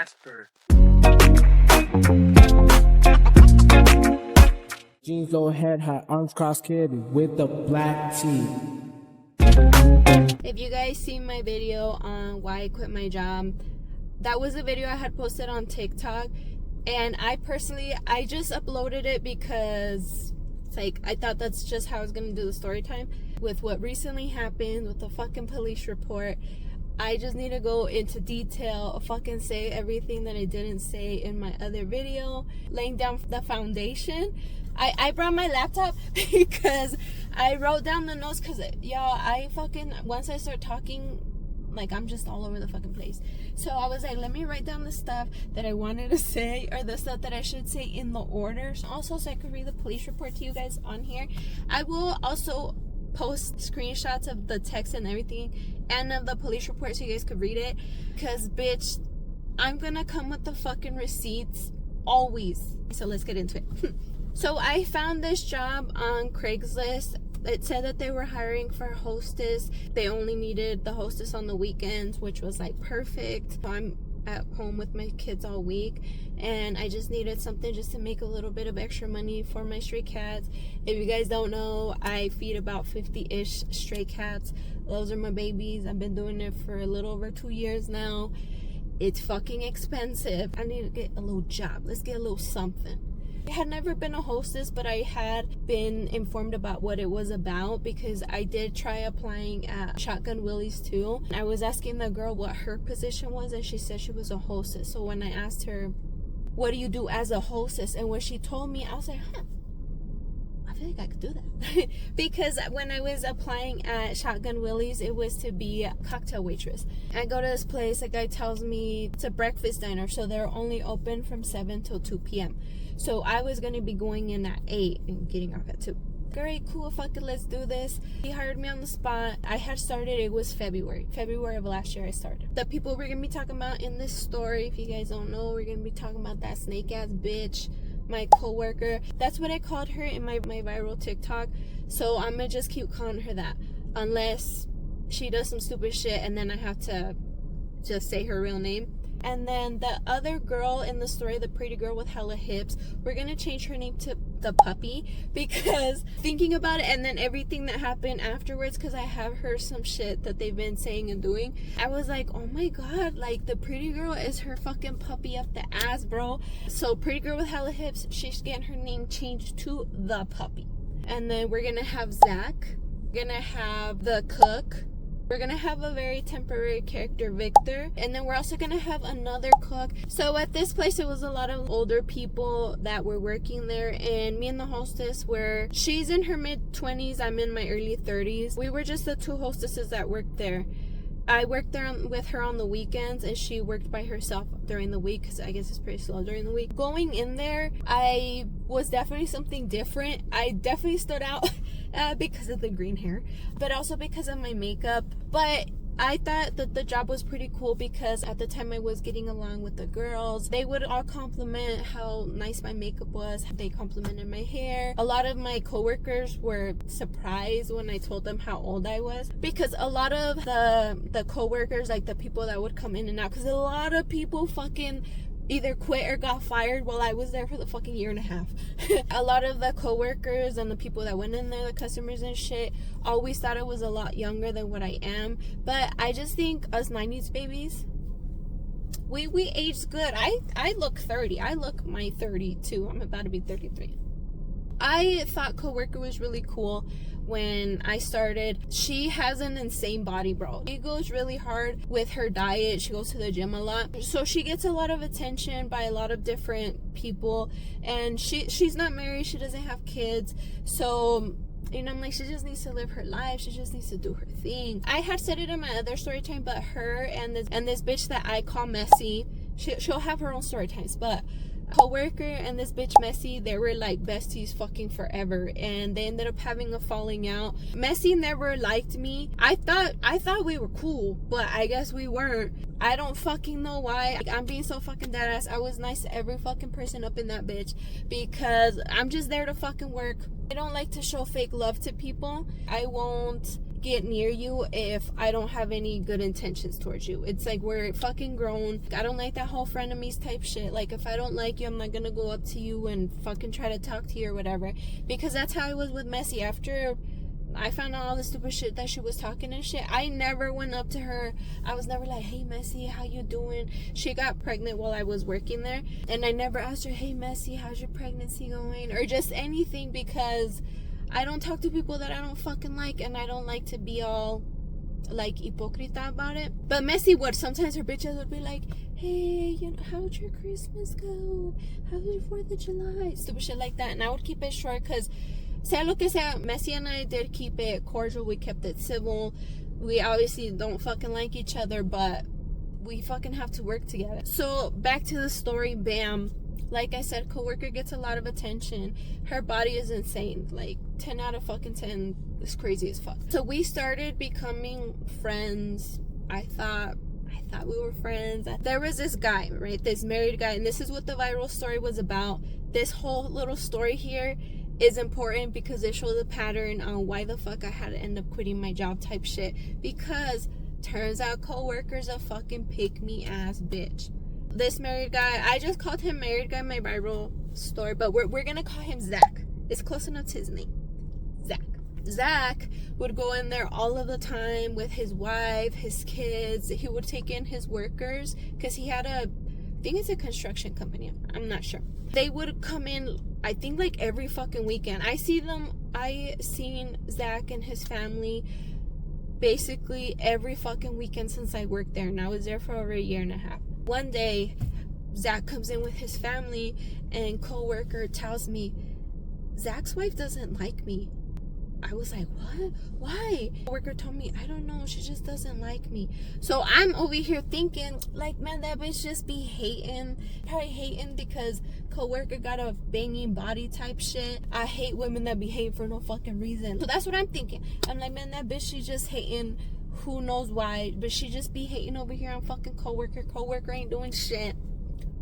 Casper. Jeans low head, high arms crossed kid with the black tee. If you guys see my video on why I quit my job, that was a video I had posted on TikTok, and I just uploaded it because it's like I thought that's just how I was gonna do the story time. With what recently happened with the fucking police report, I just need to go into detail, fucking say everything that I didn't say in my other video, laying down the foundation. I brought my laptop because I wrote down the notes, because y'all, once I start talking, like, I'm just all over the fucking place. So I was like, let me write down the stuff that I wanted to say, or the stuff that I should say in the order. Also, so I could read the police report to you guys on here. I will also post screenshots of the text and everything, and of the police report, so you guys could read it. Because, bitch, I'm gonna come with the fucking receipts always. So let's get into it. So I found this job on Craigslist. It said that they were hiring for a hostess. They only needed the hostess on the weekends, which was like perfect. So I'm at home with my kids all week, and I just needed something just to make a little bit of extra money for my stray cats. If you guys don't know, I feed about 50-ish stray cats. Those are my babies. I've been doing it for a little over 2 years now. It's fucking expensive. I need to get a little job. Let's get a little something. I had never been a hostess, but I had been informed about what it was about, because I did try applying at Shotgun Willie's too. I was asking the girl what her position was, and she said she was a hostess. So when I asked her, what do you do as a hostess? And when she told me, I was like, I feel like I could do that. Because when I was applying at Shotgun Willie's, it was to be a cocktail waitress. I go to this place, the guy tells me it's a breakfast diner, so they're only open from 7 till 2 p.m. So I was going to be going in at 8 and getting off at 2. Great, cool, fuck it, let's do this. He hired me on the spot. I had started, it was February of last year I started. The people we're going to be talking about in this story, if you guys don't know, we're going to be talking about that snake ass bitch, my coworker. That's what I called her in my viral TikTok. So I'm going to just keep calling her that, unless she does some stupid shit and then I have to just say her real name. And then the other girl in the story, the pretty girl with hella hips, we're going to change her name to the puppy, because thinking about it and then everything that happened afterwards, because I have heard some shit that they've been saying and doing, I was like, oh my god, like, the pretty girl is her fucking puppy up the ass, bro. So pretty girl with hella hips, she's getting her name changed to the puppy. And then we're going to have Zach. We're going to have the cook. We're going to have a very temporary character, Victor. And then we're also going to have another cook. So at this place, it was a lot of older people that were working there. And me and the hostess she's in her mid-20s. I'm in my early 30s. We were just the two hostesses that worked there. I worked there with her on the weekends, and she worked by herself during the week, because I guess it's pretty slow during the week. Going in there, I was definitely something different. I definitely stood out because of the green hair, but also because of my makeup. But I thought that the job was pretty cool, because at the time I was getting along with the girls. They would all compliment how nice my makeup was. They complimented my hair. A lot of my coworkers were surprised when I told them how old I was, because a lot of the coworkers, like the people that would come in and out, because a lot of people fucking either quit or got fired while I was there for the fucking year and a half. A lot of the coworkers and the people that went in there, the customers and shit, always thought I was a lot younger than what I am. But I just think us 90s babies, we aged good. I look 30. I look my 32. I'm about to be 33. I thought coworker was really cool when I started. She has an insane body, bro. She goes really hard with her diet. She goes to the gym a lot. So she gets a lot of attention by a lot of different people. And she's not married. She doesn't have kids. So, you know, I'm like, she just needs to live her life. She just needs to do her thing. I had said it in my other story time, but her and this bitch that I call Messy, she'll have her own story times, but coworker and this bitch Messy, they were like besties fucking forever, and they ended up having a falling out. Messy never liked me. I thought we were cool, but I guess we weren't. I don't fucking know why. I'm being so fucking deadass. I was nice to every fucking person up in that bitch, because I'm just there to fucking work. I don't like to show fake love to people. I won't get near you if I don't have any good intentions towards you. It's like, we're fucking grown. I don't like that whole frenemies type shit. Like, if I don't like you, I'm not gonna go up to you and fucking try to talk to you or whatever, because that's how I was with Messi. After I found out all the stupid shit that she was talking and shit, I never went up to her. I was never like, hey Messi, how you doing? She got pregnant while I was working there, and I never asked her, hey Messi, how's your pregnancy going, or just anything, because I don't talk to people that I don't fucking like, and I don't like to be all like hypocrita about it. But Messi would. Sometimes her bitches would be like, hey, you know, how'd your Christmas go? How's your 4th of July? Stupid shit like that. And I would keep it short, because sea lo que sea, Messi and I did keep it cordial. We kept it civil. We obviously don't fucking like each other, but we fucking have to work together. So back to the story, bam. Like I said, coworker gets a lot of attention. Her body is insane. Like 10 out of fucking 10 is crazy as fuck. So we started becoming friends. I thought we were friends. There was this guy, right? This married guy, and this is what the viral story was about. This whole little story here is important because it shows a pattern on why the fuck I had to end up quitting my job type shit. Because turns out coworker's a fucking pick-me-ass bitch. This married guy, I just called him married guy in my viral story, but we're gonna call him Zach. It's close enough to his name. Zach would go in there all of the time with his wife, his kids. He would take in his workers, because he had I think it's a construction company, I'm not sure. They would come in, I think, like every fucking weekend. I seen Zach and his family basically every fucking weekend since I worked there, and I was there for over a year and a half. One day, Zach comes in with his family, and coworker tells me, Zach's wife doesn't like me. I was like, what? Why? Coworker told me, I don't know, she just doesn't like me. So I'm over here thinking, like, man, that bitch just be hating. Probably hating because coworker got a banging body type shit. I hate women that be hating for no fucking reason. So that's what I'm thinking. I'm like, man, that bitch, she just hating. Who knows why, but she just be hating over here on fucking coworker. Coworker ain't doing shit,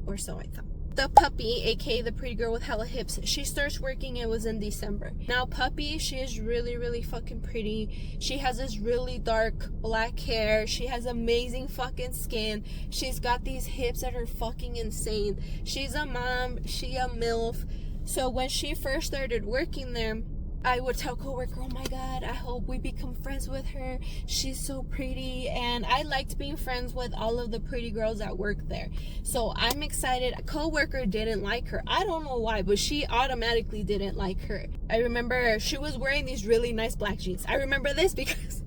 or so I thought. The puppy, aka the pretty girl with hella hips, she starts working. It was in December. Now puppy, she is really, really fucking pretty. She has this really dark black hair. She has amazing fucking skin. She's got these hips that are fucking insane. She's a mom. She a MILF. So when she first started working there, I would tell coworker, oh my god, I hope we become friends with her. She's so pretty. And I liked being friends with all of the pretty girls that work there. So I'm excited. Coworker didn't like her. I don't know why, but she automatically didn't like her. I remember she was wearing these really nice black jeans. I remember this because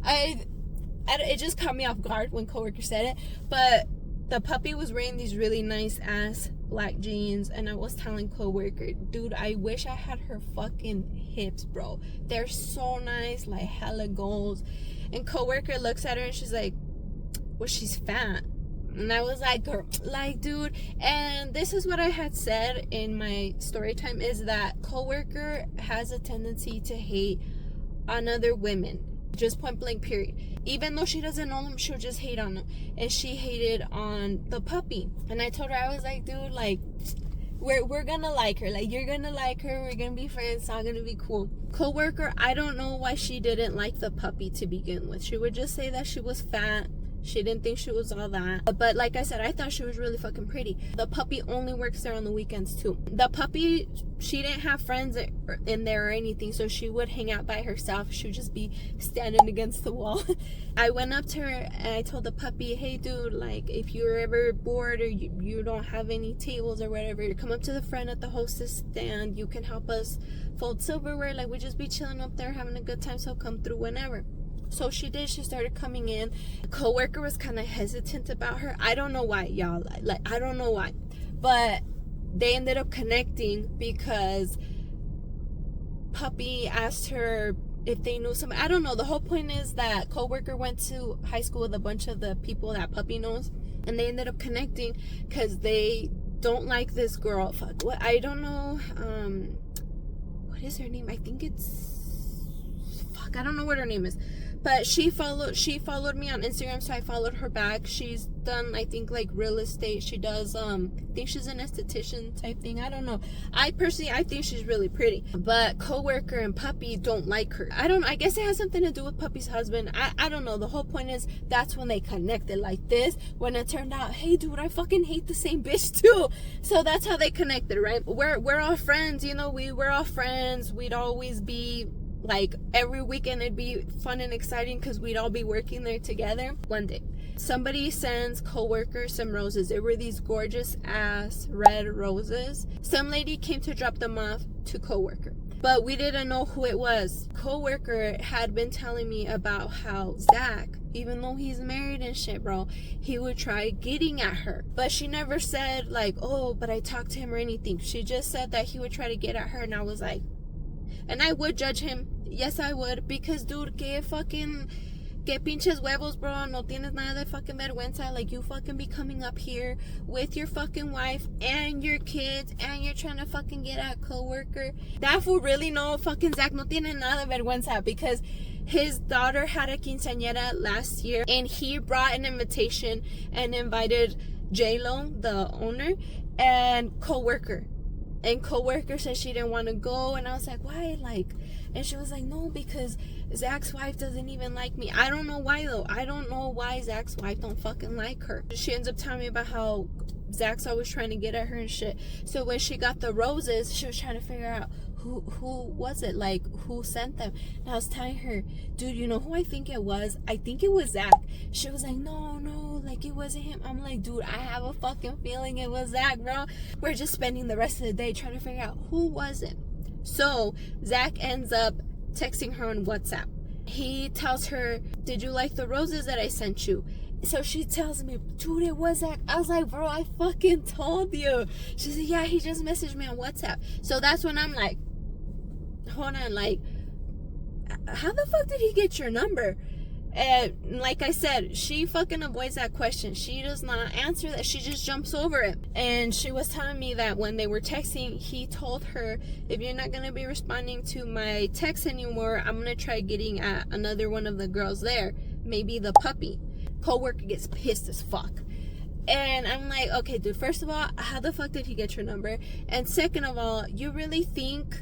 it just caught me off guard when coworker said it. But the puppy was wearing these really nice ass black jeans, and I was telling coworker, dude, I wish I had her fucking hips, bro. They're so nice, like hella goals. And coworker looks at her and she's like, well, she's fat. And I was like, girl, like, dude. And this is what I had said in my story time, is that coworker has a tendency to hate on other women. Just point blank period. Even though she doesn't know them, she'll just hate on them. And she hated on the puppy. And I told her, I was like, dude, like, we're gonna like her. Like, you're gonna like her. We're gonna be friends. It's all gonna be cool. Coworker, I don't know why she didn't like the puppy to begin with. She would just say that she was fat. She didn't think she was all that. But like I said, I thought she was really fucking pretty. The puppy only works there on the weekends too. The puppy, she didn't have friends in there or anything, so she would hang out by herself. She would just be standing against the wall. I went up to her and I told the puppy, hey dude, like, if you're ever bored or you don't have any tables or whatever, come up to the front at the hostess stand. You can help us fold silverware. Like, we just be chilling up there having a good time, so come through whenever. So she did. She started coming in. A coworker was kind of hesitant about her. I don't know why, y'all. Like, I don't know why. But they ended up connecting because puppy asked her if they knew somebody. I don't know. The whole point is that coworker went to high school with a bunch of the people that puppy knows. And they ended up connecting because they don't like this girl. Fuck. What? I don't know. What is her name? I think it's... Fuck. I don't know what her name is. But she followed me on Instagram, so I followed her back. She's done, I think, like real estate. She does I think she's an esthetician type thing. I don't know. I think she's really pretty. But coworker and Puppy don't like her. I guess it has something to do with Puppy's husband. I don't know. The whole point is that's when they connected like this. When it turned out, hey dude, I fucking hate the same bitch too. So that's how they connected, right? We're all friends, you know, we're all friends. We'd always be like every weekend it'd be fun and exciting because we'd all be working there together. One day somebody sends coworker some roses. They were these gorgeous ass red roses. Some lady came to drop them off to coworker, but we didn't know who it was. Coworker had been telling me about how Zach, even though he's married and shit, bro, he would try getting at her. But she never said like, oh, but I talked to him or anything. She just said that he would try to get at her, and I was like, and I would judge him. Yes, I would. Because, dude, que pinches huevos, bro. No tienes nada de fucking vergüenza. Like, you fucking be coming up here with your fucking wife and your kids, and you're trying to fucking get at coworker. That fool really know fucking Zach no tiene nada de vergüenza, because his daughter had a quinceañera last year, and he brought an invitation and invited J-Lo, the owner, and coworker. And coworker said she didn't want to go, and I was like, why? Like, and she was like, no, because Zach's wife doesn't even like me. I don't know why though. I don't know why Zach's wife don't fucking like her. She ends up telling me about how Zach's always trying to get at her and shit. So when she got the roses, she was trying to figure out who was it, like who sent them. And I was telling her, dude, you know who I think it was? I think it was Zach. She was like, no, like it wasn't him. I'm like, dude, I have a fucking feeling it was Zach, bro. We're just spending the rest of the day trying to figure out who was it. So Zach ends up texting her on WhatsApp. He tells her, did you like the roses that I sent you? So she tells me, dude, it was Zach. I was like, bro, I fucking told you. She said, yeah, he just messaged me on WhatsApp. So that's when I'm like, hold on, like, how the fuck did he get your number? And like I said, she fucking avoids that question. She does not answer that. She just jumps over it. And she was telling me that when they were texting, he told her, if you're not going to be responding to my text anymore, I'm going to try getting at another one of the girls there. Maybe the Puppy. Coworker gets pissed as fuck. And I'm like, okay, dude, first of all, how the fuck did he get your number? And second of all, you really think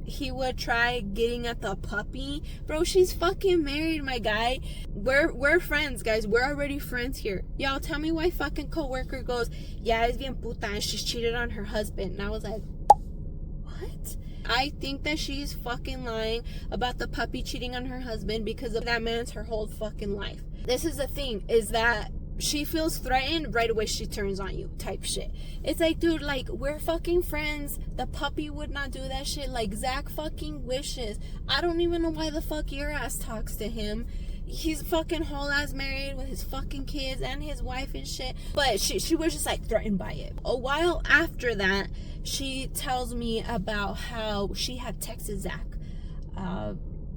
he would try getting at the Puppy? Bro, she's fucking married, my guy. We're friends, guys. We're already friends here. Y'all tell me why fucking coworker goes, yeah, es bien puta, and she's cheated on her husband. And I was like, what? I think that she's fucking lying about the Puppy cheating on her husband because of that man's her whole fucking life. This is the thing, is that she feels threatened, right away she turns on you type shit. It's like, dude, like, we're fucking friends. The Puppy would not do that shit. Like, Zach fucking wishes. I don't even know why the fuck your ass talks to him. He's fucking whole ass married with his fucking kids and his wife and shit. But she was just like threatened by it. A while after that, she tells me about how she had texted Zach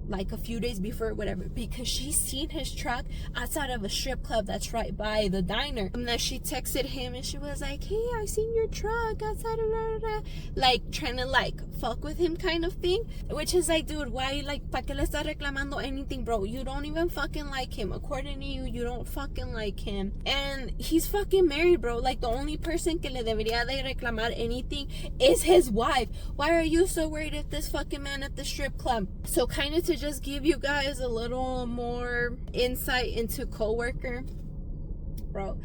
like a few days before, whatever, because she seen his truck outside of a strip club that's right by the diner. And then she texted him and she was like, hey, I seen your truck outside of blah, blah, blah. Like trying to like fuck with him kind of thing, which is like, dude, why, like, pa que le estás reclamando anything, bro? You don't even fucking like him. According to you, you don't fucking like him, and he's fucking married, bro. Like, the only person que le debería de reclamar anything is his wife. Why are you so worried if this fucking man at the strip club? So kind of to just give you guys a little more insight into coworker, bro,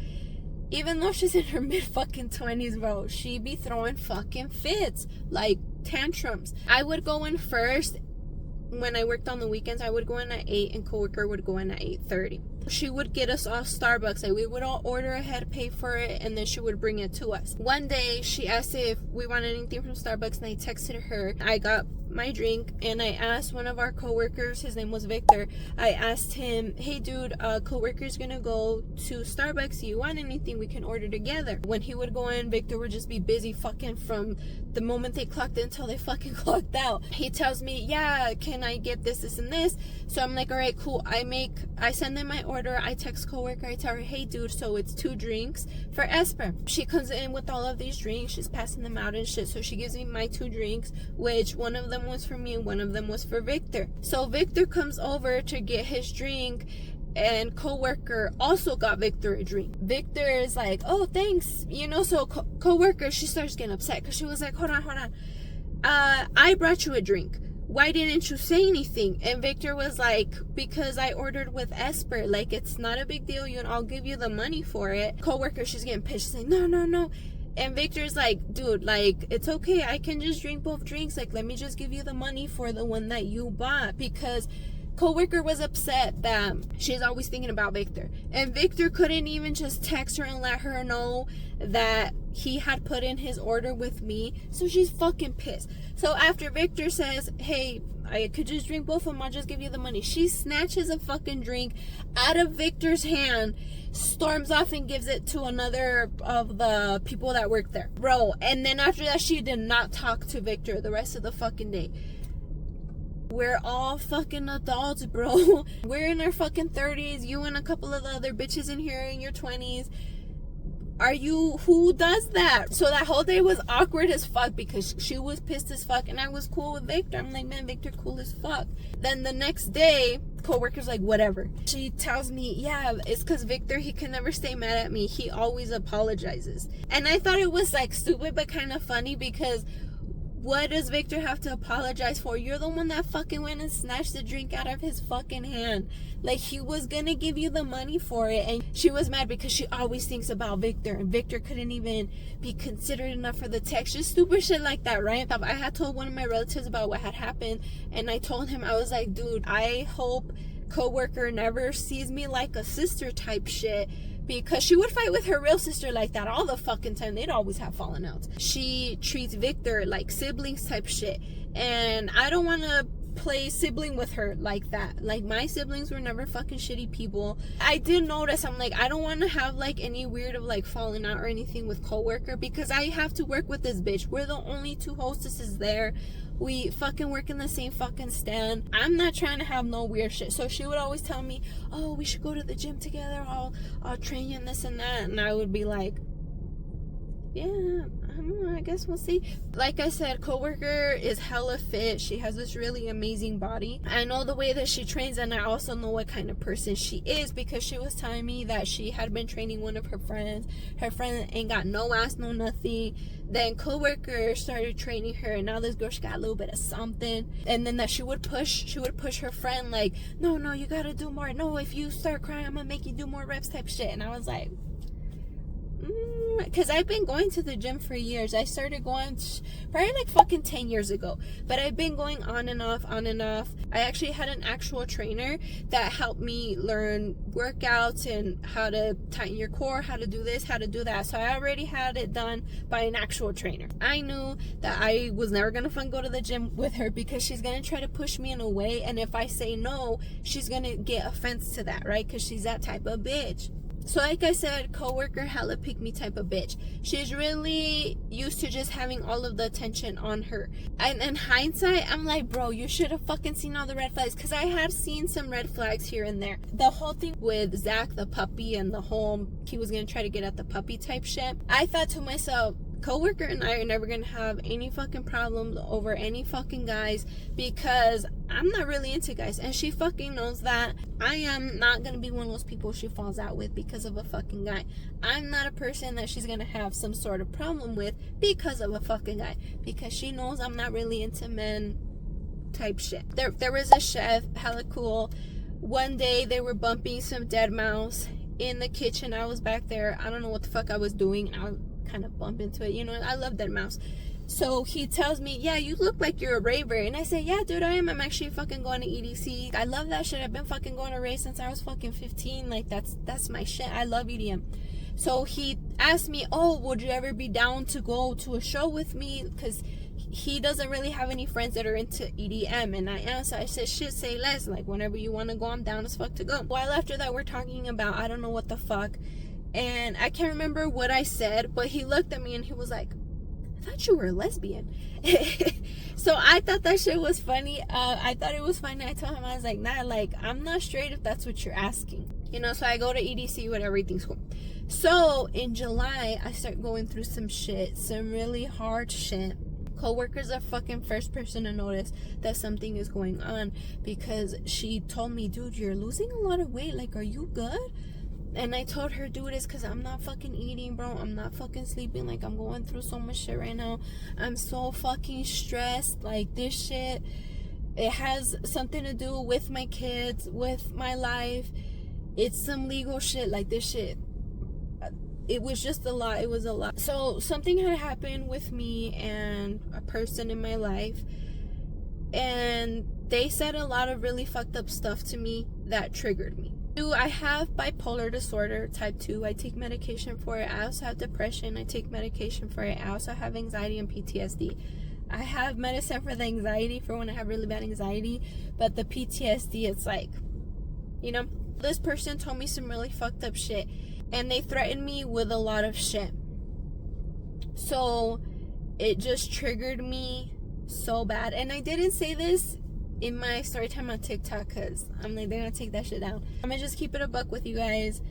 even though she's in her mid fucking 20s, bro, she be throwing fucking fits, like tantrums. I would go in first. When I worked on the weekends, I would go in at 8 and coworker would go in at 8:30. She would get us all Starbucks. Like, we would all order ahead, pay for it, and then she would bring it to us. One day, she asked if we wanted anything from Starbucks, and I texted her. I got my drink, and I asked one of our coworkers, his name was Victor, I asked him, hey dude, coworker's gonna go to Starbucks, do you want anything? We can order together. When he would go in, Victor would just be busy fucking from the moment they clocked in until they fucking clocked out. He tells me, yeah, can I get this, and this? So I'm like, all right, cool. I send him my order. order. I text coworker. I tell her, hey, dude, so it's 2 drinks for Esper. She comes in with all of these drinks. She's passing them out and shit. So she gives me my 2 drinks, which one of them was for me and one of them was for Victor. So Victor comes over to get his drink, and coworker also got Victor a drink. Victor is like, oh, thanks. You know, so coworker, she starts getting upset because she was like, hold on. I brought you a drink. Why didn't you say anything? And Victor was like, because I ordered with Esper. Like, it's not a big deal. I'll give you the money for it. Coworker, she's getting pissed, saying, no. And Victor's like, dude, like, it's okay. I can just drink both drinks. Like, let me just give you the money for the one that you bought. Because coworker was upset that she's always thinking about Victor. And Victor couldn't even just text her and let her know that he had put in his order with me. So she's fucking pissed. So after Victor says, hey, I could just drink both of them, I'll just give you the money, she snatches a fucking drink out of Victor's hand, storms off and gives it to another of the people that work there. Bro, and then after that, she did not talk to Victor the rest of the fucking day. We're all fucking adults, bro. We're in our fucking 30s. You and a couple of the other bitches in here in your 20s. Who does that? So that whole day was awkward as fuck because she was pissed as fuck and I was cool with Victor. I'm like, man, Victor cool as fuck. Then the next day, coworker's like, whatever. She tells me, yeah, it's because Victor, he can never stay mad at me. He always apologizes. And I thought it was like stupid but kind of funny because what does Victor have to apologize for? You're the one that fucking went and snatched the drink out of his fucking hand. Like, he was gonna give you the money for it. And she was mad because she always thinks about Victor. And Victor couldn't even be considerate enough for the text. Just stupid shit like that, right? I had told one of my relatives about what had happened. And I told him, I was like, dude, I hope coworker never sees me like a sister type shit. Because she would fight with her real sister like that all the fucking time. They'd always have fallen outs. She treats Victor like siblings type shit. And I don't want to play sibling with her like that. Like, my siblings were never fucking shitty people. I did notice, I'm like, I don't want to have like any weird of like falling out or anything with coworker because I have to work with this bitch. We're the only 2 hostesses there. We fucking work in the same fucking stand. I'm not trying to have no weird shit. So she would always tell me, oh, we should go to the gym together. I'll train you in this and that. And I would be like, yeah, I don't know, I guess we'll see. Like I said, coworker is hella fit. She has this really amazing body. I know the way that she trains, and I also know what kind of person she is because she was telling me that she had been training one of her friends. Her friend ain't got no ass, no nothing. Then coworker started training her, and now this girl, she got a little bit of something. And then that she would push her friend like, no, you gotta do more. No, if you start crying, I'm gonna make you do more reps type shit. And I was like, because I've been going to the gym for years. I started going probably like fucking 10 years ago, but I've been going on and off. I actually had an actual trainer that helped me learn workouts and how to tighten your core, how to do this, how to do that. So I already had it done by an actual trainer. I knew that I was never gonna go to the gym with her because she's gonna try to push me in a way, and if I say no, she's gonna get offense to that, right? Because she's that type of bitch. So like I said, coworker, hella pick me type of bitch. She's really used to just having all of the attention on her. And in hindsight, I'm like, bro, you should have fucking seen all the red flags. Because I have seen some red flags here and there. The whole thing with Zach, the puppy, and the whole, he was going to try to get at the puppy type shit. I thought to myself, coworker and I are never gonna have any fucking problems over any fucking guys because I'm not really into guys, and she fucking knows that. I am not gonna be one of those people she falls out with because of a fucking guy. I'm not a person that she's gonna have some sort of problem with because of a fucking guy, because she knows I'm not really into men type shit. There was a chef, hella cool. One day they were bumping some dead mouse in the kitchen. I was back there. I don't know what the fuck I was doing. I kind of bump into it, you know. I love that mouse. So he tells me, yeah, you look like you're a raver. And I say, yeah, dude, I am. I'm actually fucking going to EDC. I love that shit. I've been fucking going to rave since I was fucking 15. Like, that's my shit. I love EDM. So he asked me, oh, would you ever be down to go to a show with me? Because he doesn't really have any friends that are into EDM. And I answered, I said, shit, say less. Like, whenever you want to go, I'm down as fuck to go. While after that, we're talking about, I don't know what the fuck. And I can't remember what I said, but he looked at me and he was like, thought you were a lesbian. So I thought that shit was funny. I thought it was funny. I told him, I was like, nah, like, I'm not straight if that's what you're asking. You know, so I go to EDC when everything's cool. So in July, I start going through some shit, some really hard shit. Coworkers are fucking first person to notice that something is going on, because she told me, dude, you're losing a lot of weight. Like, are you good? And I told her, dude, it's because I'm not fucking eating, bro. I'm not fucking sleeping. Like, I'm going through so much shit right now. I'm so fucking stressed. Like, this shit, it has something to do with my kids, with my life. It's some legal shit. Like, this shit, it was just a lot. It was a lot. So something had happened with me and a person in my life, and they said a lot of really fucked up stuff to me that triggered me. I have bipolar disorder type 2. I take medication for it. I also have depression. I take medication for it. I also have anxiety and PTSD. I have medicine for the anxiety for when I have really bad anxiety, but the PTSD, it's like, you know, this person told me some really fucked up shit, and they threatened me with a lot of shit. So it just triggered me so bad. And I didn't say this in my story time on TikTok, because I'm like, they're gonna take that shit down. I'm gonna just keep it a buck with you guys.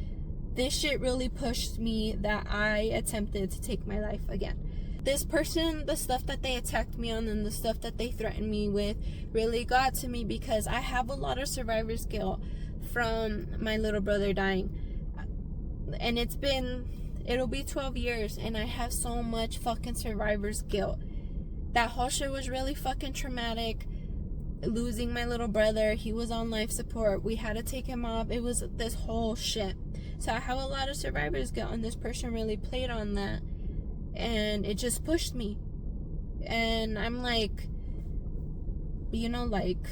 This shit really pushed me that I attempted to take my life again. This person, the stuff that they attacked me on and the stuff that they threatened me with really got to me, because I have a lot of survivor's guilt from my little brother dying. And it'll be 12 years, and I have so much fucking survivor's guilt. That whole shit was really fucking traumatic. Losing my little brother, he was on life support, we had to take him off. It was this whole shit. So I have a lot of survivor's guilt, and this person really played on that, and it just pushed me. And I'm like, you know, like,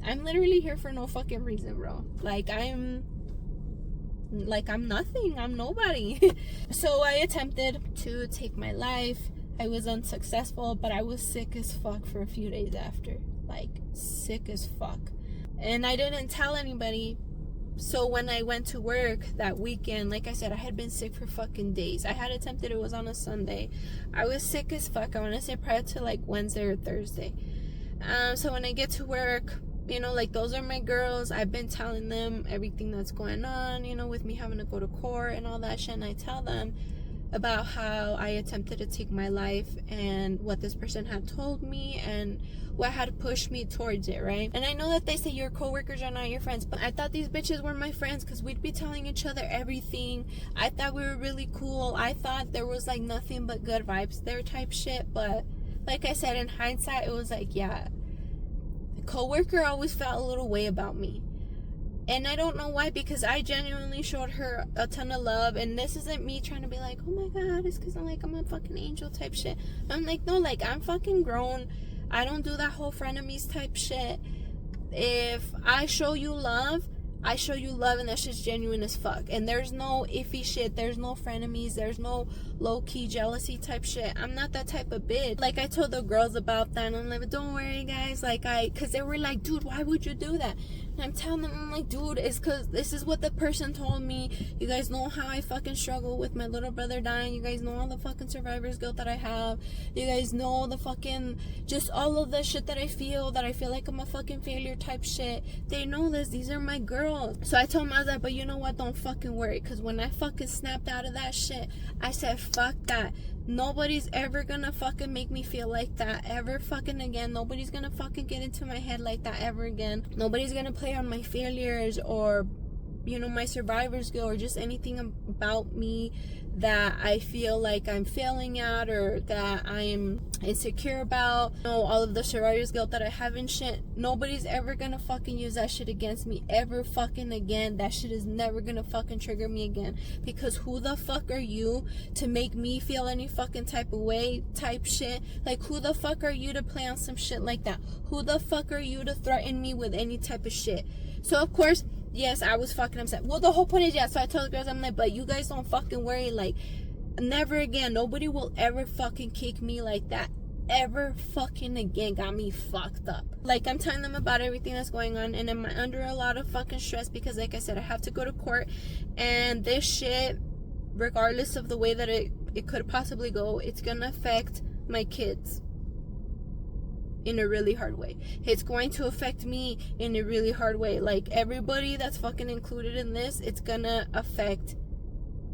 I'm literally here for no fucking reason, bro. Like, I'm nothing. I'm nobody. So I attempted to take my life. I was unsuccessful, but I was sick as fuck for a few days after. Like, sick as fuck. And I didn't tell anybody. So when I went to work that weekend, like I said, I had been sick for fucking days. I had attempted, it was on a Sunday. I was sick as fuck. I want to say prior to like Wednesday or Thursday. So when I get to work, you know, like, those are my girls. I've been telling them everything that's going on, you know, with me having to go to court and all that shit. And I tell them about how I attempted to take my life and what this person had told me and what had pushed me towards it, right? And I know that they say your coworkers are not your friends, but I thought these bitches were my friends, because we'd be telling each other everything. I thought we were really cool. I thought there was like nothing but good vibes there type shit. But like I said, in hindsight, it was like, yeah, coworker always felt a little way about me, and I don't know why, because I genuinely showed her a ton of love. And this isn't me trying to be like, oh my god, it's because I'm a fucking angel type shit. I'm like, no, like, I'm fucking grown. I don't do that whole frenemies type shit. If I show you love, I show you love, and that shit's genuine as fuck. And there's no iffy shit. There's no frenemies. There's no low-key jealousy type shit. I'm not that type of bitch. Like, I told the girls about that, and I'm like, don't worry, guys. Like, because they were like, dude, why would you do that? And I'm telling them, I'm like, dude, it's because this is what the person told me. You guys know how I fucking struggle with my little brother dying. You guys know all the fucking survivor's guilt that I have. You guys know the fucking, just all of the shit that I feel like I'm a fucking failure type shit. They know this. These are my girls. So I told them, I was like, but you know what? Don't fucking worry. Because when I fucking snapped out of that shit, I said, fuck that. Nobody's ever gonna fucking make me feel like that ever fucking again. Nobody's gonna fucking get into my head like that ever again. Nobody's gonna play on my failures or, you know, my survivor's guilt or just anything about me that I feel like I'm failing at or that I'm insecure about. You know, all of the survivor's guilt that I have and shit. Nobody's ever gonna fucking use that shit against me ever fucking again. That shit is never gonna fucking trigger me again. Because who the fuck are you to make me feel any fucking type of way type shit? Like, who the fuck are you to play on some shit like that? Who the fuck are you to threaten me with any type of shit? So of course, yes, I was fucking upset. Well, the whole point is, yeah, so I told the girls, I'm like, but you guys don't fucking worry. Like, never again. Nobody will ever fucking kick me like that. Ever fucking again. Got me fucked up. Like, I'm telling them about everything that's going on, and I'm under a lot of fucking stress because, like I said, I have to go to court. And this shit, regardless of the way that it it could possibly go, it's gonna affect my kids in a really hard way. It's going to affect me in a really hard way. Like, everybody that's fucking included in this, it's gonna affect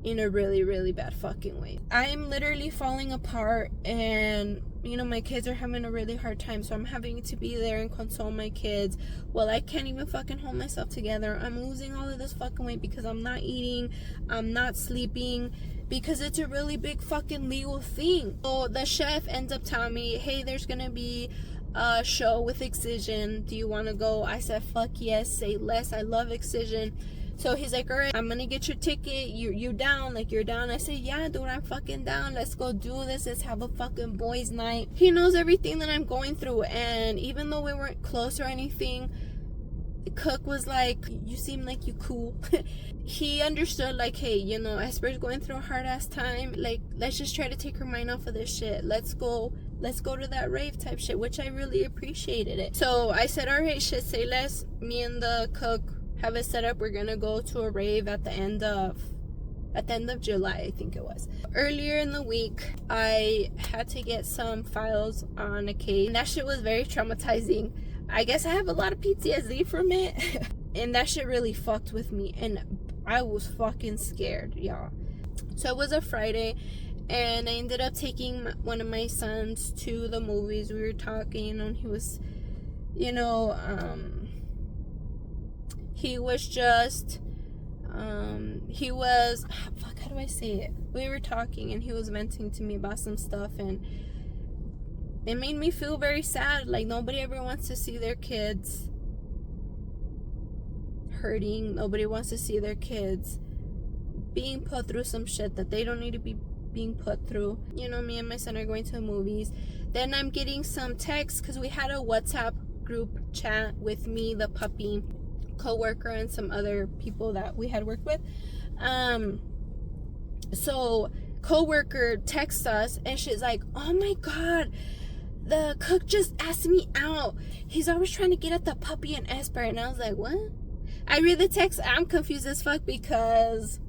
in a really, really bad fucking way. I'm literally falling apart, and you know, my kids are having a really hard time, so I'm having to be there and console my kids. Well, I can't even fucking hold myself together. I'm losing all of this fucking weight because I'm not eating, I'm not sleeping, because it's a really big fucking legal thing. So the chef ends up telling me, hey, there's gonna be a show with Excision, do you want to go? I said, fuck yes, say less, I love Excision. So he's like, all right, I'm gonna get your ticket. You down? Like, you're down? I said, yeah, dude, I'm fucking down. Let's go do this. Let's have a fucking boys' night. He knows everything that I'm going through. And even though we weren't close or anything, the cook was like, you seem like you cool. He understood, like, hey, you know, Esper's going through a hard-ass time. Like, let's just try to take her mind off of this shit. Let's go to that rave type shit, which I really appreciated it. So I said, all right, shit, say less. Me and the cook have it set up. We're gonna go to a rave at the end of July, I think it was. Earlier in the week, I had to get some files on a case, and that shit was very traumatizing. I guess I have a lot of PTSD from it. And that shit really fucked with me, and I was fucking scared, y'all. So it was a Friday, and I ended up taking one of my sons to the movies. We were talking, and he was, you know, fuck, how do I say it? We were talking, and he was venting to me about some stuff, and it made me feel very sad. Like, nobody ever wants to see their kids hurting. Nobody wants to see their kids being put through some shit that they don't need to be being put through. You know, me and my son are going to the movies. Then I'm getting some texts, because we had a WhatsApp group chat with me, the puppy, co-worker, and some other people that we had worked with. So co-worker texts us, and she's like, oh my god, the cook just asked me out. He's always trying to get at the puppy and Esper. And I was like, what? I read the text, I'm confused as fuck, because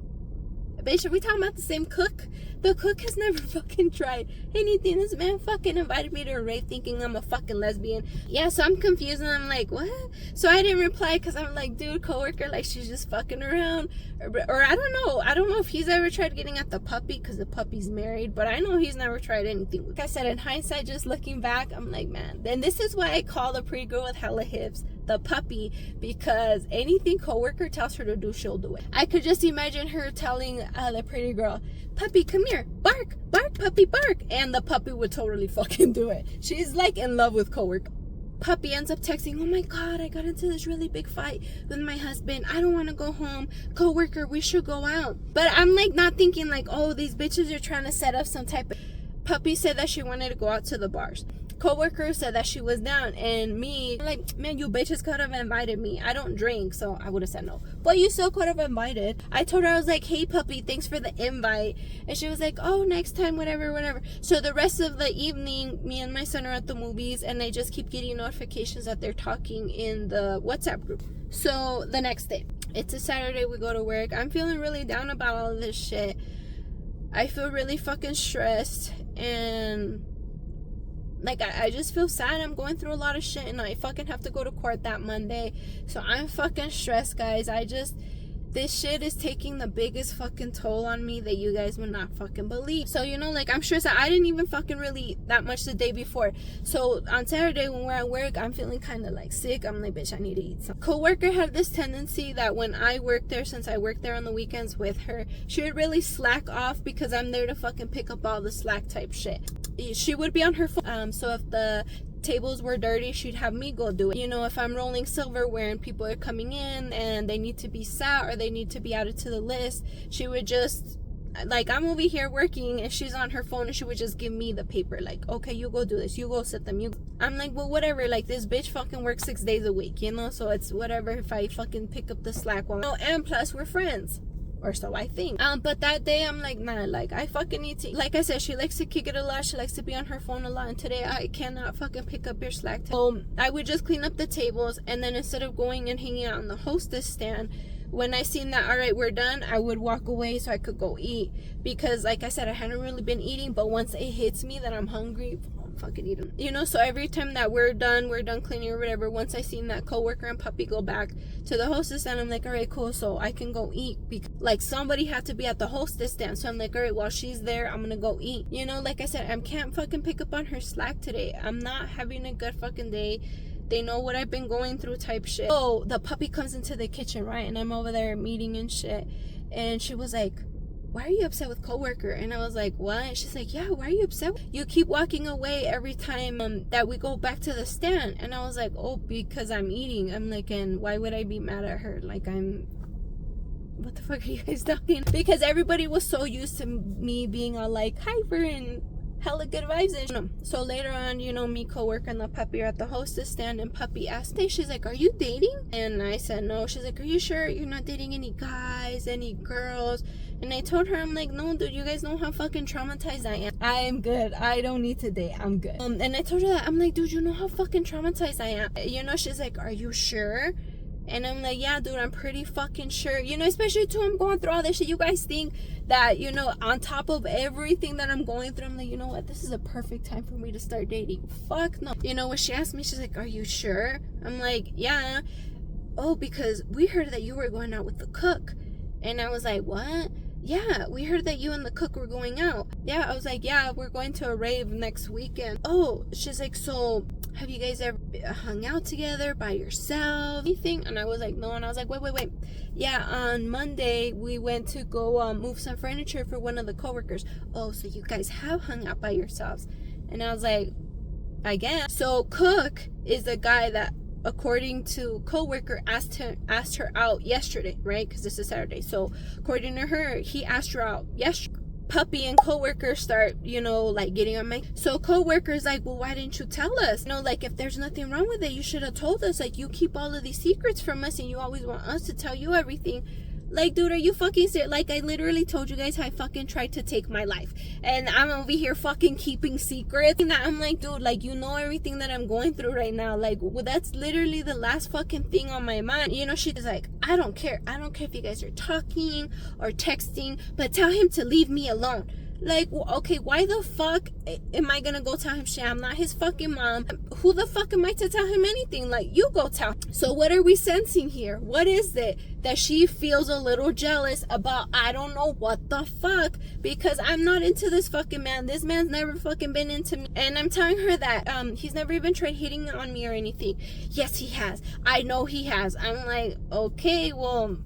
bitch, are we talking about the same cook? The cook has never fucking tried anything. This man fucking invited me to a rave thinking I'm a fucking lesbian. Yeah, so I'm confused, and I'm like, what? So I didn't reply, because I'm like, dude, coworker, like, she's just fucking around. Or I don't know if he's ever tried getting at the puppy, because the puppy's married, but I know he's never tried anything. Like I said, in hindsight, just looking back, I'm like, man. Then this is why I call the pretty girl with hella hips the puppy, because anything coworker tells her to do, she'll do it. I could just imagine her telling the pretty girl, puppy, come here, bark, bark, puppy, bark, and the puppy would totally fucking do it. She's like in love with coworker. Puppy ends up texting, oh my god, I got into this really big fight with my husband, I don't want to go home, coworker, we should go out. But I'm like not thinking like, oh, these bitches are trying to set up some type of... Puppy said that she wanted to go out to the bars. Coworker said that she was down, and me, like, man, you bitches could have invited me. I don't drink, so I would have said no. But you still could have invited. I told her, I was like, hey, puppy, thanks for the invite. And she was like, oh, next time, whatever. So the rest of the evening, me and my son are at the movies, and I just keep getting notifications that they're talking in the WhatsApp group. So the next day, it's a Saturday, we go to work. I'm feeling really down about all of this shit. I feel really fucking stressed, and like, I just feel sad. I'm going through a lot of shit, and I fucking have to go to court that Monday. So I'm fucking stressed, guys. This shit is taking the biggest fucking toll on me that you guys would not fucking believe. So, you know, like, I'm stressed. I didn't even fucking really eat that much the day before. So on Saturday when we're at work, I'm feeling kind of like sick. I'm like, bitch, I need to eat something. Coworker had this tendency that when I worked there, since I worked there on the weekends with her, she would really slack off, because I'm there to fucking pick up all the slack type shit. She would be on her phone. So if the tables were dirty, she'd have me go do it. You know, if I'm rolling silverware and people are coming in and they need to be sat or they need to be added to the list, she would just, like, I'm over here working and she's on her phone, and she would just give me the paper, like, okay, you go do this, you go sit them, I'm like, well, whatever, like, this bitch fucking works 6 days a week, you know, so it's whatever if I fucking pick up the slack one. Oh, and plus we're friends, or so I think. But that day I'm like, nah, like, I fucking need to, like I said, she likes to kick it a lot, she likes to be on her phone a lot, and today I cannot fucking pick up your slack. So I would just clean up the tables, and then instead of going and hanging out on the hostess stand, when I seen that, all right, we're done, I would walk away so I could go eat. Because like I said, I hadn't really been eating, but once it hits me that I'm hungry, I'm fucking eating. You know, so every time that we're done cleaning or whatever, once I seen that coworker and puppy go back to the hostess stand, I'm like, all right, cool, so I can go eat. Because like somebody had to be at the hostess stand, so I'm like, all right, while she's there, I'm gonna go eat. You know, like I said, I can't fucking pick up on her slack today. I'm not having a good fucking day. They know what I've been going through type shit. So the puppy comes into the kitchen, right? And I'm over there meeting and shit. And she was like, why are you upset with coworker? And I was like, what? She's like, yeah, why are you upset? You keep walking away every time that we go back to the stand. And I was like, oh, because I'm eating. I'm like, and why would I be mad at her? Like, what the fuck are you guys talking? Because everybody was so used to me being all like hyper and hella good vibes. And so later on, you know, me, coworker, and the puppy are at the hostess stand, and puppy asked me, she's like, are you dating? And I said no. She's like, are you sure you're not dating any guys, any girls? And I told her, I'm like, no, dude, you guys know how fucking traumatized I am. I am good. I don't need to date. I'm good. And I told her that. I'm like, dude, you know how fucking traumatized I am. You know, she's like, are you sure? And I'm like, yeah, dude, I'm pretty fucking sure. You know, especially too, I'm going through all this shit. You guys think that, you know, on top of everything that I'm going through, I'm like, you know what? This is a perfect time for me to start dating. Fuck no. You know, when she asked me, she's like, are you sure? I'm like, yeah. Oh, because we heard that you were going out with the cook. And I was like, what? Yeah, we heard that you and the cook were going out. Yeah, I was like, yeah, we're going to a rave next weekend. Oh, she's like, so have you guys ever hung out together by yourself? Anything? And I was like, no. And I was like, wait. Yeah, on Monday, we went to go move some furniture for one of the coworkers. Oh, so you guys have hung out by yourselves. And I was like, I guess. So Cook is the guy that, according to coworker, asked her out yesterday, right? Because this is Saturday. So according to her, he asked her out yesterday. Puppy and coworker start, you know, like getting on my. So coworker's like, well, why didn't you tell us? You know, like, if there's nothing wrong with it, you should have told us. Like, you keep all of these secrets from us, and you always want us to tell you everything. Like, dude, are you fucking serious? Like, I literally told you guys how I fucking tried to take my life, and I'm over here fucking keeping secrets. And I'm like, dude, like, you know everything that I'm going through right now. Like, well, that's literally the last fucking thing on my mind. You know, she's like, I don't care if you guys are talking or texting, but tell him to leave me alone. Like, okay, why the fuck am I gonna go tell him shit? I'm not his fucking mom. Who the fuck am I to tell him anything? Like, you go tell him. So what are we sensing here? What is it that she feels a little jealous about? I don't know what the fuck, because I'm not into this fucking man. This man's never fucking been into me. And I'm telling her that he's never even tried hitting on me or anything. Yes, he has. I know he has. I'm like, okay, well,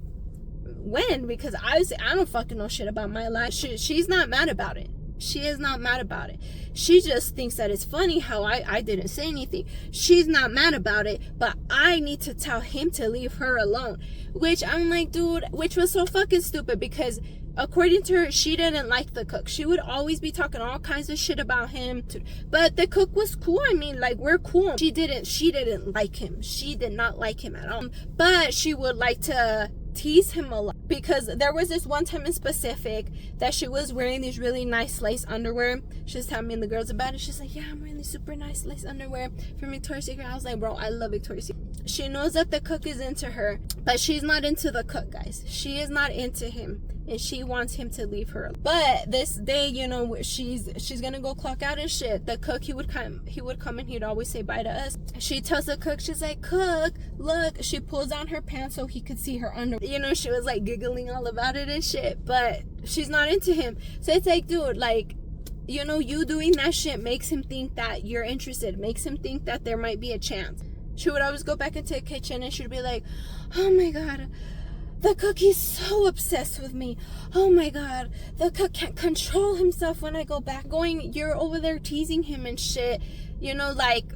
when? Because I don't fucking know shit about my life. She's not mad about it. She is not mad about it. She just thinks that it's funny how I didn't say anything. She's not mad about it, but I need to tell him to leave her alone. Which I'm like, dude, which was so fucking stupid, because according to her, she didn't like the cook. She would always be talking all kinds of shit about him. But the cook was cool. I mean, like, we're cool. She didn't like him. She did not like him at all. But she would like to tease him a lot, because there was this one time in specific that she was wearing these really nice lace underwear. She was telling me and the girls about it. She's like, yeah, I'm wearing these super nice lace underwear from Victoria's Secret. I was like, bro, I love Victoria's Secret. She knows that the cook is into her, but she's not into the cook, guys. She is not into him, and she wants him to leave her. But this day, you know, she's gonna go clock out and shit. The cook, he would come and he'd always say bye to us. She tells the cook, she's like, cook, look. She pulls down her pants so he could see her underwear. You know, she was like giggling all about it and shit, but she's not into him. So it's like, dude, like, you know, you doing that shit makes him think that you're interested, makes him think that there might be a chance. She would always go back into the kitchen and she'd be like, oh my god, the cook, he's so obsessed with me. Oh my god, the cook can't control himself when I go back. You're over there teasing him and shit. You know, like,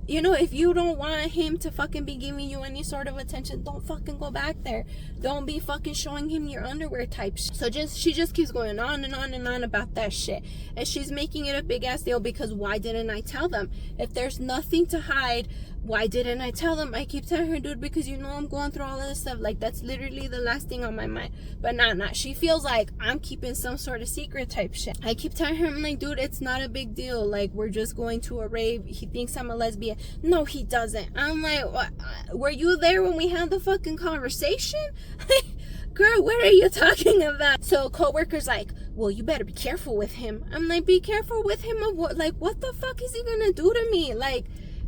you know, if you don't want him to fucking be giving you any sort of attention, don't fucking go back there. Don't be fucking showing him your underwear type shit. So she just keeps going on and on and on about that shit. And she's making it a big ass deal, because why didn't I tell them? If there's nothing to hide, why didn't I tell them? I keep telling her, dude, because you know I'm going through all of this stuff. Like, that's literally the last thing on my mind. But nah. She feels like I'm keeping some sort of secret type shit. I keep telling her, I'm like, dude, it's not a big deal. Like, we're just going to a rave. He thinks I'm a lesbian. No, he doesn't. I'm like, what? Were you there when we had the fucking conversation? Girl, what are you talking about? So coworker's like, well, you better be careful with him. I'm like, be careful with him of what? Like, what the fuck is he gonna do to me? Like,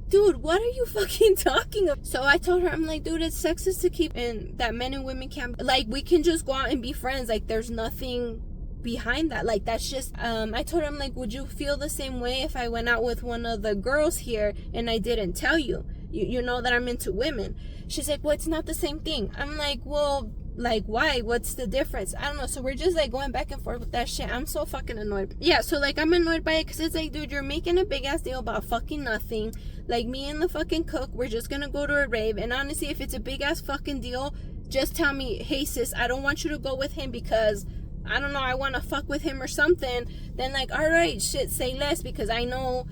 dude, what are you fucking talking about? So I told her, I'm like, dude, it's sexist to keep in that men and women can't, like, we can just go out and be friends. Like, there's nothing behind that. Like, that's just, I told her, I'm like, would you feel the same way if I went out with one of the girls here and I didn't tell you? You know that I'm into women. She's like, well, it's not the same thing. I'm like, well, like, why? What's the difference? I don't know. So we're just like going back and forth with that shit. I'm so fucking annoyed. Yeah, so like I'm annoyed by it because it's like, dude, you're making a big ass deal about fucking nothing. Like, me and the fucking cook, we're just gonna go to a rave. And honestly, if it's a big ass fucking deal, just tell me, hey sis, I don't want you to go with him because I don't know, I want to fuck with him or something. Then like, all right, shit, say less, because I know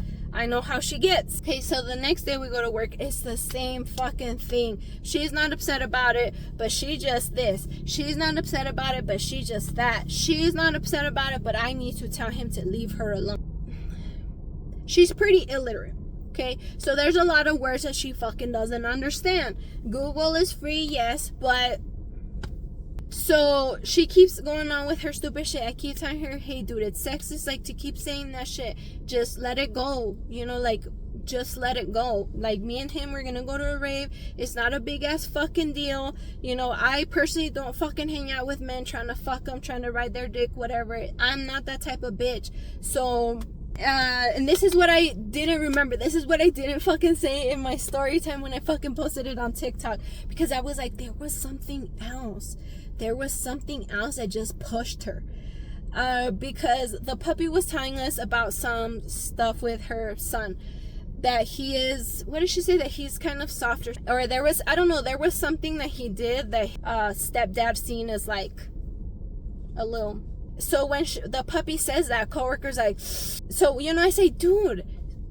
how she gets. Okay, so the next day we go to work, it's the same fucking thing. She's not upset about it, but she just this. She's not upset about it, but she just that. She's not upset about it, but I need to tell him to leave her alone. She's pretty illiterate. Okay, so there's a lot of words that she fucking doesn't understand. Google is free, yes, but so she keeps going on with her stupid shit. I keep telling her, hey dude, it's sexist, like, to keep saying that shit. Just let it go, you know, like, just let it go. Like, me and him, we're gonna go to a rave. It's not a big ass fucking deal. You know, I personally don't fucking hang out with men trying to fuck them, trying to ride their dick, whatever. I'm not that type of bitch. So and this is what I didn't remember. This is what I didn't fucking say in my story time when I fucking posted it on TikTok, because I was like, there was something else. There was something else that just pushed her. Because the puppy was telling us about some stuff with her son. That he is, what did she say? That he's kind of softer. Or there was, I don't know, there was something that he did that stepdad seen as like a little. So when the puppy says that, coworker's like, so, you know, I say, dude,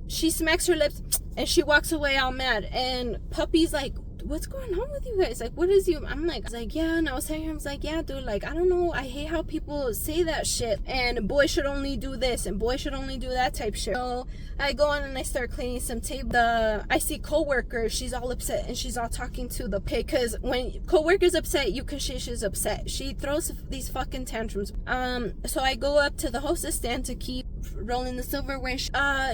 she smacks her lips and she walks away all mad. And puppy's like, what's going on with you guys? Like, what is you? I'm like, yeah. And I was telling him, I was like, yeah, dude, like, I don't know. I hate how people say that shit. And boys should only do this and boys should only do that type shit. So I go on and I start cleaning some tape. I see coworker, she's all upset and she's all talking to the pig. Because when coworker's upset, you can see she's upset. She throws these fucking tantrums. So I go up to the hostess stand to keep rolling the silverware.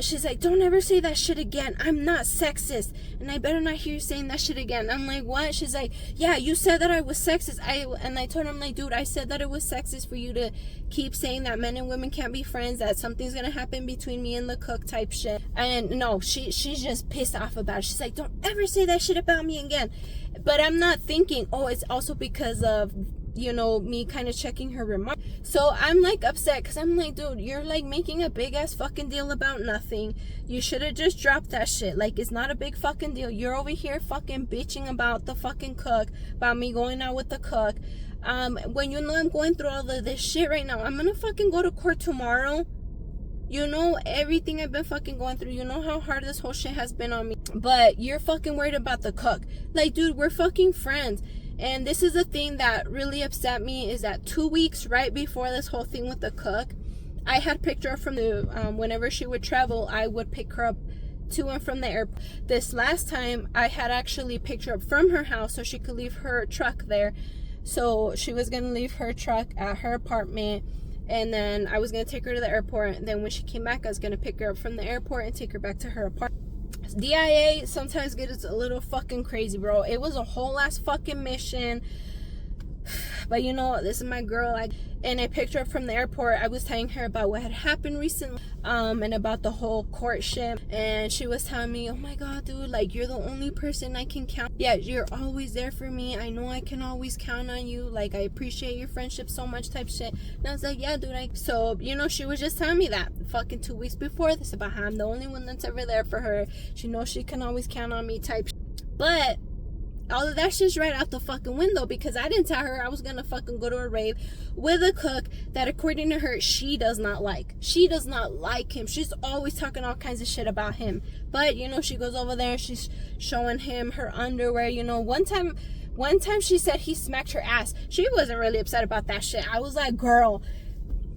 She's like, don't ever say that shit again. I'm not sexist. And I better not hear you saying that shit again. I'm like, what? She's like, yeah, you said that I was sexist. And I told her, I'm like, dude, I said that it was sexist for you to keep saying that men and women can't be friends, that something's gonna happen between me and the cook type shit. And no, she's just pissed off about it. She's like, don't ever say that shit about me again. But I'm not thinking, oh, it's also because of, you know, me kind of checking her remarks. So I'm like upset because I'm like, dude, you're like making a big ass fucking deal about nothing. You should have just dropped that shit. Like, it's not a big fucking deal. You're over here fucking bitching about the fucking cook, about me going out with the cook. When you know I'm going through all of this shit right now, I'm gonna fucking go to court tomorrow. You know everything I've been fucking going through. You know how hard this whole shit has been on me. But you're fucking worried about the cook. Like, dude, we're fucking friends. And this is the thing that really upset me, is that 2 weeks right before this whole thing with the cook, I had picked her up from the, whenever she would travel, I would pick her up to and from the airport. This last time, I had actually picked her up from her house so she could leave her truck there. So she was going to leave her truck at her apartment, and then I was going to take her to the airport. And then when she came back, I was going to pick her up from the airport and take her back to her apartment. DIA sometimes gets a little fucking crazy, bro. It was a whole ass fucking mission. But you know, this is my girl. And I picked her up from the airport. I was telling her about what had happened recently, and about the whole courtship. And she was telling me, oh my god, dude, like, you're the only person I can count. Yeah, you're always there for me. I know I can always count on you. Like, I appreciate your friendship so much type shit. And I was like, yeah, dude. So, you know, she was just telling me that fucking 2 weeks before this, about how I'm the only one that's ever there for her. She knows she can always count on me type shit. But all of that shit's right out the fucking window, because I didn't tell her I was gonna fucking go to a rave with a cook that, according to her, she does not like. She does not like him. She's always talking all kinds of shit about him. But, you know, she goes over there, she's showing him her underwear. You know, one time she said he smacked her ass. She wasn't really upset about that shit. I was like, girl,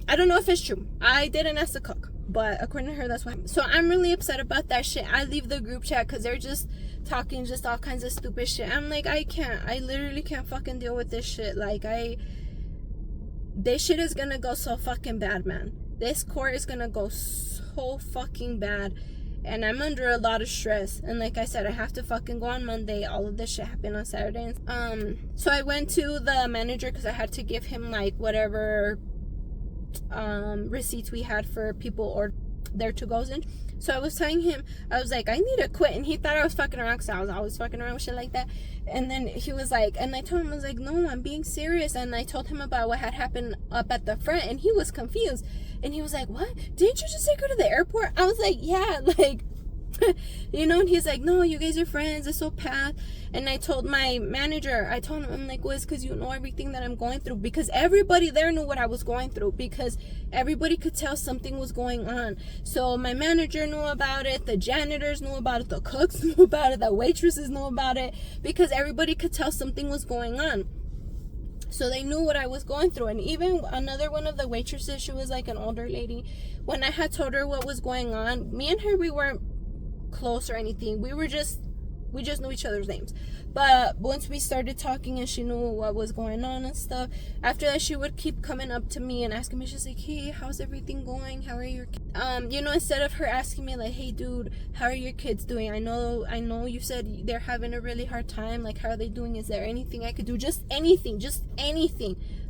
I don't know if it's true. I didn't ask the cook, but according to her, that's what happened. So I'm really upset about that shit. I leave the group chat because they're just talking just all kinds of stupid shit. I'm like, I literally can't fucking deal with this shit. Like, this shit is gonna go so fucking bad, man. This court is gonna go so fucking bad, and I'm under a lot of stress. And like I said, I have to fucking go on Monday. All of this shit happened on Saturday. So I went to the manager because I had to give him like whatever receipts we had for people or their to-goes in. So I was telling him, I was like, I need to quit. And he thought I was fucking around because I was always fucking around with shit like that. And then he was like, and I told him, I was like, no, I'm being serious. And I told him about what had happened up at the front, and he was confused. And he was like, what? Didn't you just take her to the airport? I was like, yeah, like, you know. And he's like, no, you guys are friends, it's so past. And I told my manager, I told him, I'm like, well, it's because you know everything that I'm going through, because everybody there knew what I was going through, because everybody could tell something was going on. So my manager knew about it, the janitors knew about it, the cooks knew about it, the waitresses knew about it, because everybody could tell something was going on. So they knew what I was going through. And even another one of the waitresses, she was like an older lady, when I had told her what was going on, me and her, we weren't close or anything. We just knew each other's names. But once we started talking and she knew what was going on and stuff, after that she would keep coming up to me and asking me, she's like, hey, how's everything going? How are your kids? You know, instead of her asking me like, hey dude, how are your kids doing? I know you said they're having a really hard time, like, how are they doing? Is there anything I could do? Just anything.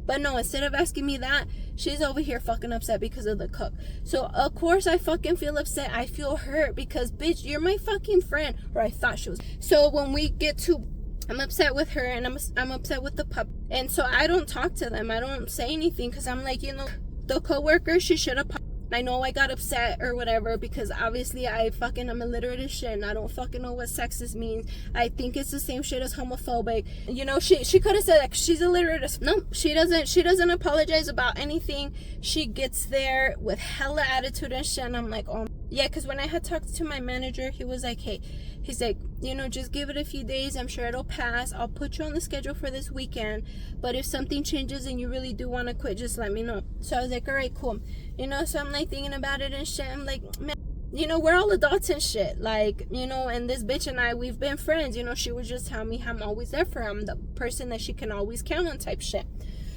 But no, instead of asking me that, she's over here fucking upset because of the cook. So, of course, I fucking feel upset. I feel hurt because, bitch, you're my fucking friend. Or I thought she was. So, when we get to, I'm upset with her and I'm upset with the pup. And so, I don't talk to them. I don't say anything because I'm like, you know, the coworker, she should have. I know I got upset or whatever because obviously I'm illiterate as shit and I don't fucking know what sexist means. I think it's the same shit as homophobic. You know, she could have said like she's illiterate as no, she doesn't apologize about anything. She gets there with hella attitude and shit, and I'm like, oh yeah, because when I had talked to my manager, he was like, hey, he's like, you know, just give it a few days, I'm sure it'll pass. I'll put you on the schedule for this weekend, but if something changes and you really do want to quit, just let me know. So I was like, all right, cool. You know, so I'm like thinking about it and shit. I'm like, man, you know, we're all adults and shit. Like, you know, and this bitch and I, we've been friends. You know, she would just tell me I'm always there for her. I'm the person that she can always count on type shit.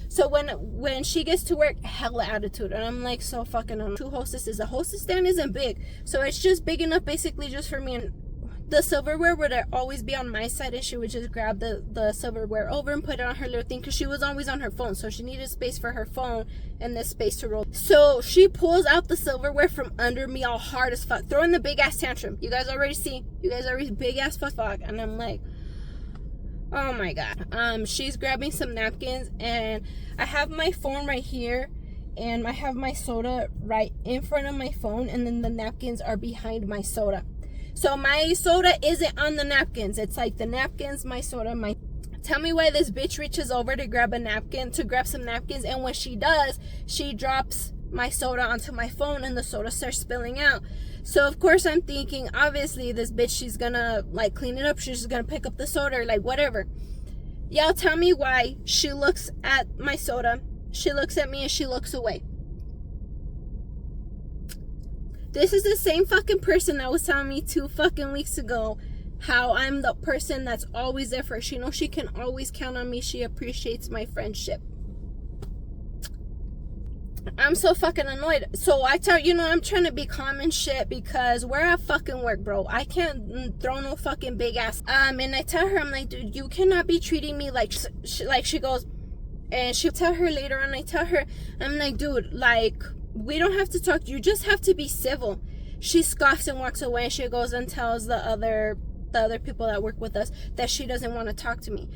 So when she gets to work, hella attitude. And I'm like, so fucking two hostesses. The hostess stand isn't big. So it's just big enough basically just for me. And the silverware would always be on my side, and she would just grab the silverware over and put it on her little thing because she was always on her phone, so she needed space for her phone and this space to roll. So she pulls out the silverware from under me all hard as fuck, throwing the big ass tantrum. You guys already big ass fuck. And I'm like, oh my god. She's grabbing some napkins, and I have my phone right here, and I have my soda right in front of my phone, and then the napkins are behind my soda. So my soda isn't on the napkins. It's like the napkins, my soda, my... Tell me why this bitch reaches over to grab a napkin, to grab some napkins, and when she does, she drops my soda onto my phone and the soda starts spilling out. So of course I'm thinking, obviously this bitch, she's gonna like clean it up. She's just gonna pick up the soda or like whatever. Y'all tell me why she looks at my soda, she looks at me, and she looks away. This is the same fucking person that was telling me 2 fucking weeks ago how I'm the person that's always there for her. She knows she can always count on me. She appreciates my friendship. I'm so fucking annoyed. So I tell you, know, I'm trying to be calm and shit because we're at fucking work, bro. I can't throw no fucking big ass. And I tell her, I'm like, dude, you cannot be treating me like she goes, and she'll tell her later on. I tell her, I'm like, dude, like, we don't have to talk. You just have to be civil. She scoffs and walks away, and she goes and tells the other people that work with us that she doesn't want to talk to me.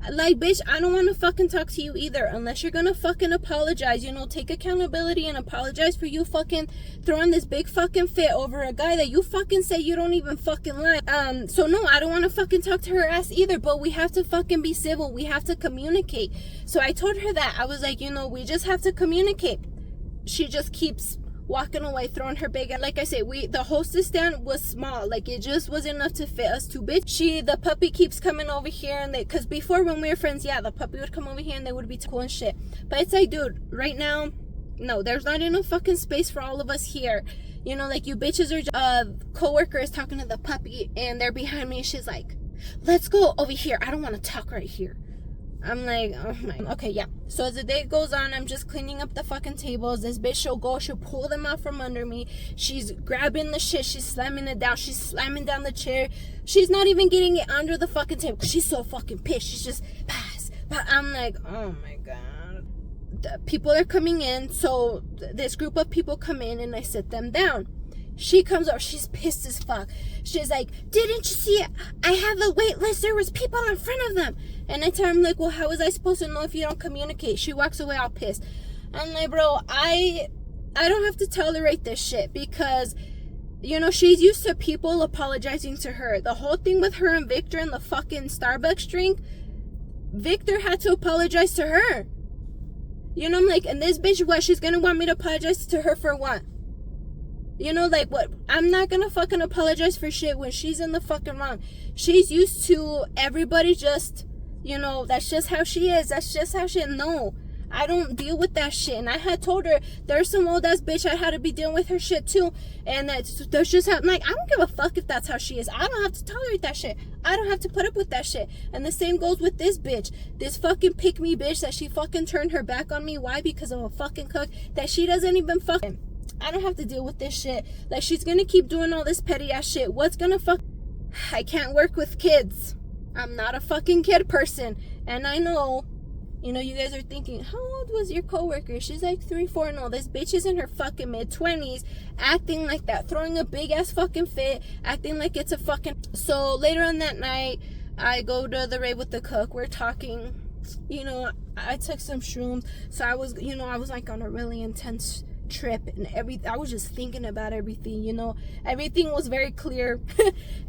Like, bitch, I don't want to fucking talk to you either unless you're gonna fucking apologize. Take accountability and apologize for you fucking throwing this big fucking fit over a guy that you fucking say you don't even fucking like. So no, I don't want to fucking talk to her ass either, but we have to fucking be civil. We have to communicate. So I told her that. I was like, we just have to communicate. She just keeps walking away, throwing her big. Like I say, the hostess stand was small, like it just wasn't enough to fit us two, bitch. The puppy keeps coming over here, and because before when we were friends, yeah, the puppy would come over here and they would be cool and shit. But it's like, dude, right now, no, there's not enough fucking space for all of us here. Like, you bitches are coworker is talking to the puppy and they're behind me and she's like, let's go over here, I don't want to talk right here. I'm like, oh my, okay, yeah. So as the day goes on, I'm just cleaning up the fucking tables. This bitch, she'll pull them out from under me. She's grabbing the shit, she's slamming it down, she's slamming down the chair. She's not even getting it under the fucking table because she's so fucking pissed. She's just pass. But I'm like, oh my god. The people are coming in, so this group of people come in and I sit them down. She comes over, she's pissed as fuck. She's like, didn't you see it? I have a wait list, there was people in front of them. And I tell her, I'm like, well, how was I supposed to know if you don't communicate? She walks away all pissed. I'm like, bro, I don't have to tolerate this shit because, she's used to people apologizing to her. The whole thing with her and Victor and the fucking Starbucks drink, Victor had to apologize to her. I'm like, and this bitch, what? She's gonna want me to apologize to her for what? Like, what? I'm not gonna fucking apologize for shit when she's in the fucking wrong. She's used to everybody just, that's just how she is. That's just how she, no. I don't deal with that shit. And I had told her, there's some old ass bitch I had to be dealing with her shit too. And that's just how, like, I don't give a fuck if that's how she is. I don't have to tolerate that shit. I don't have to put up with that shit. And the same goes with this bitch. This fucking pick me bitch that she fucking turned her back on me. Why? Because I'm a fucking cook that she doesn't even fucking. I don't have to deal with this shit. Like, she's gonna keep doing all this petty ass shit. What's gonna fuck? I can't work with kids. I'm not a fucking kid person. And I know, you guys are thinking, how old was your coworker? She's like 3, 4. No, this bitch is in her fucking mid-20s, acting like that, throwing a big ass fucking fit, acting like it's a fucking. So later on that night, I go to the rave with the cook. We're talking. I took some shrooms, so I was like on a really intense trip and I was just thinking about everything. Everything was very clear.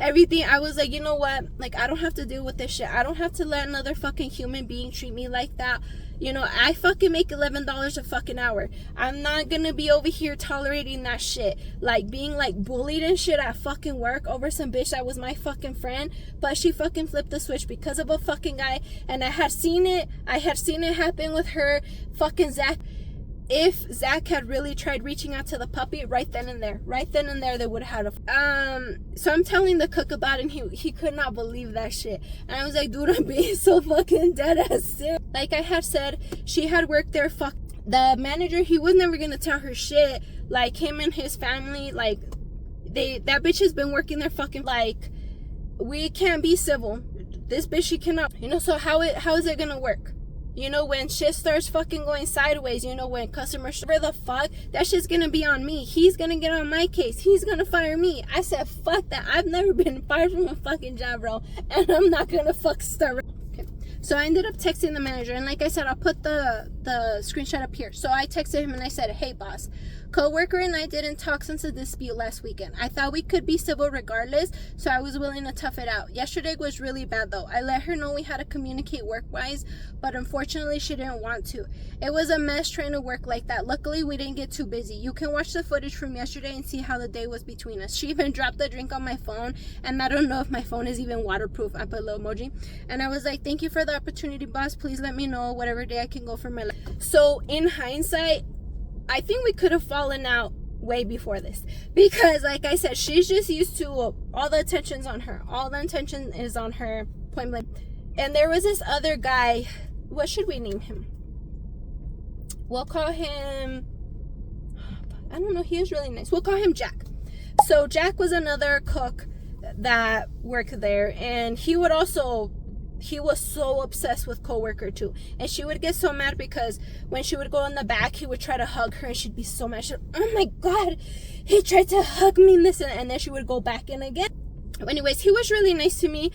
Everything, I was like, you know what, like, I don't have to deal with this shit. I don't have to let another fucking human being treat me like that. I fucking make $11 a fucking hour. I'm not gonna be over here tolerating that shit, like being like bullied and shit at fucking work over some bitch that was my fucking friend, but she fucking flipped the switch because of a fucking guy. And I had seen it happen with her fucking Zach. If Zach had really tried reaching out to the puppy right then and there, they would have had a. So I'm telling the cook about it, and he could not believe that shit. And I was like, dude, I'm being so fucking dead ass serious. Like I had said, she had worked there. Fuck, the manager, he was never gonna tell her shit. Like, him and his family, like, that bitch has been working there fucking. Like, we can't be civil. This bitch, she cannot. So how is it gonna work? When shit starts fucking going sideways, when customers, where the fuck, that shit's gonna be on me. He's gonna get on my case. He's gonna fire me. I said, fuck that. I've never been fired from a fucking job, bro. And I'm not gonna fuck start. Okay. So I ended up texting the manager. And like I said, I'll put the screenshot up here. So I texted him and I said, hey, boss. Coworker and I didn't talk since the dispute last weekend. I thought we could be civil regardless, so I was willing to tough it out. Yesterday was really bad though. I let her know we had to communicate work-wise, but unfortunately she didn't want to. It was a mess trying to work like that. Luckily we didn't get too busy. You can watch the footage from yesterday and see how the day was between us. She even dropped the drink on my phone, and I don't know if my phone is even waterproof. I put a little emoji. And I was like, thank you for the opportunity, boss. Please let me know whatever day I can go for my life. So in hindsight, I think we could have fallen out way before this, because like I said, she's just used to all the attention's on her. All the attention is on her, point blank. And there was this other guy. What should we name him? We'll call him, I don't know, he is really nice. We'll call him Jack. So Jack was another cook that worked there, and he was so obsessed with coworker too. And she would get so mad because when she would go in the back, he would try to hug her and she'd be so mad. She'd, oh my god, he tried to hug me and this, and then she would go back in again. Anyways, he was really nice to me.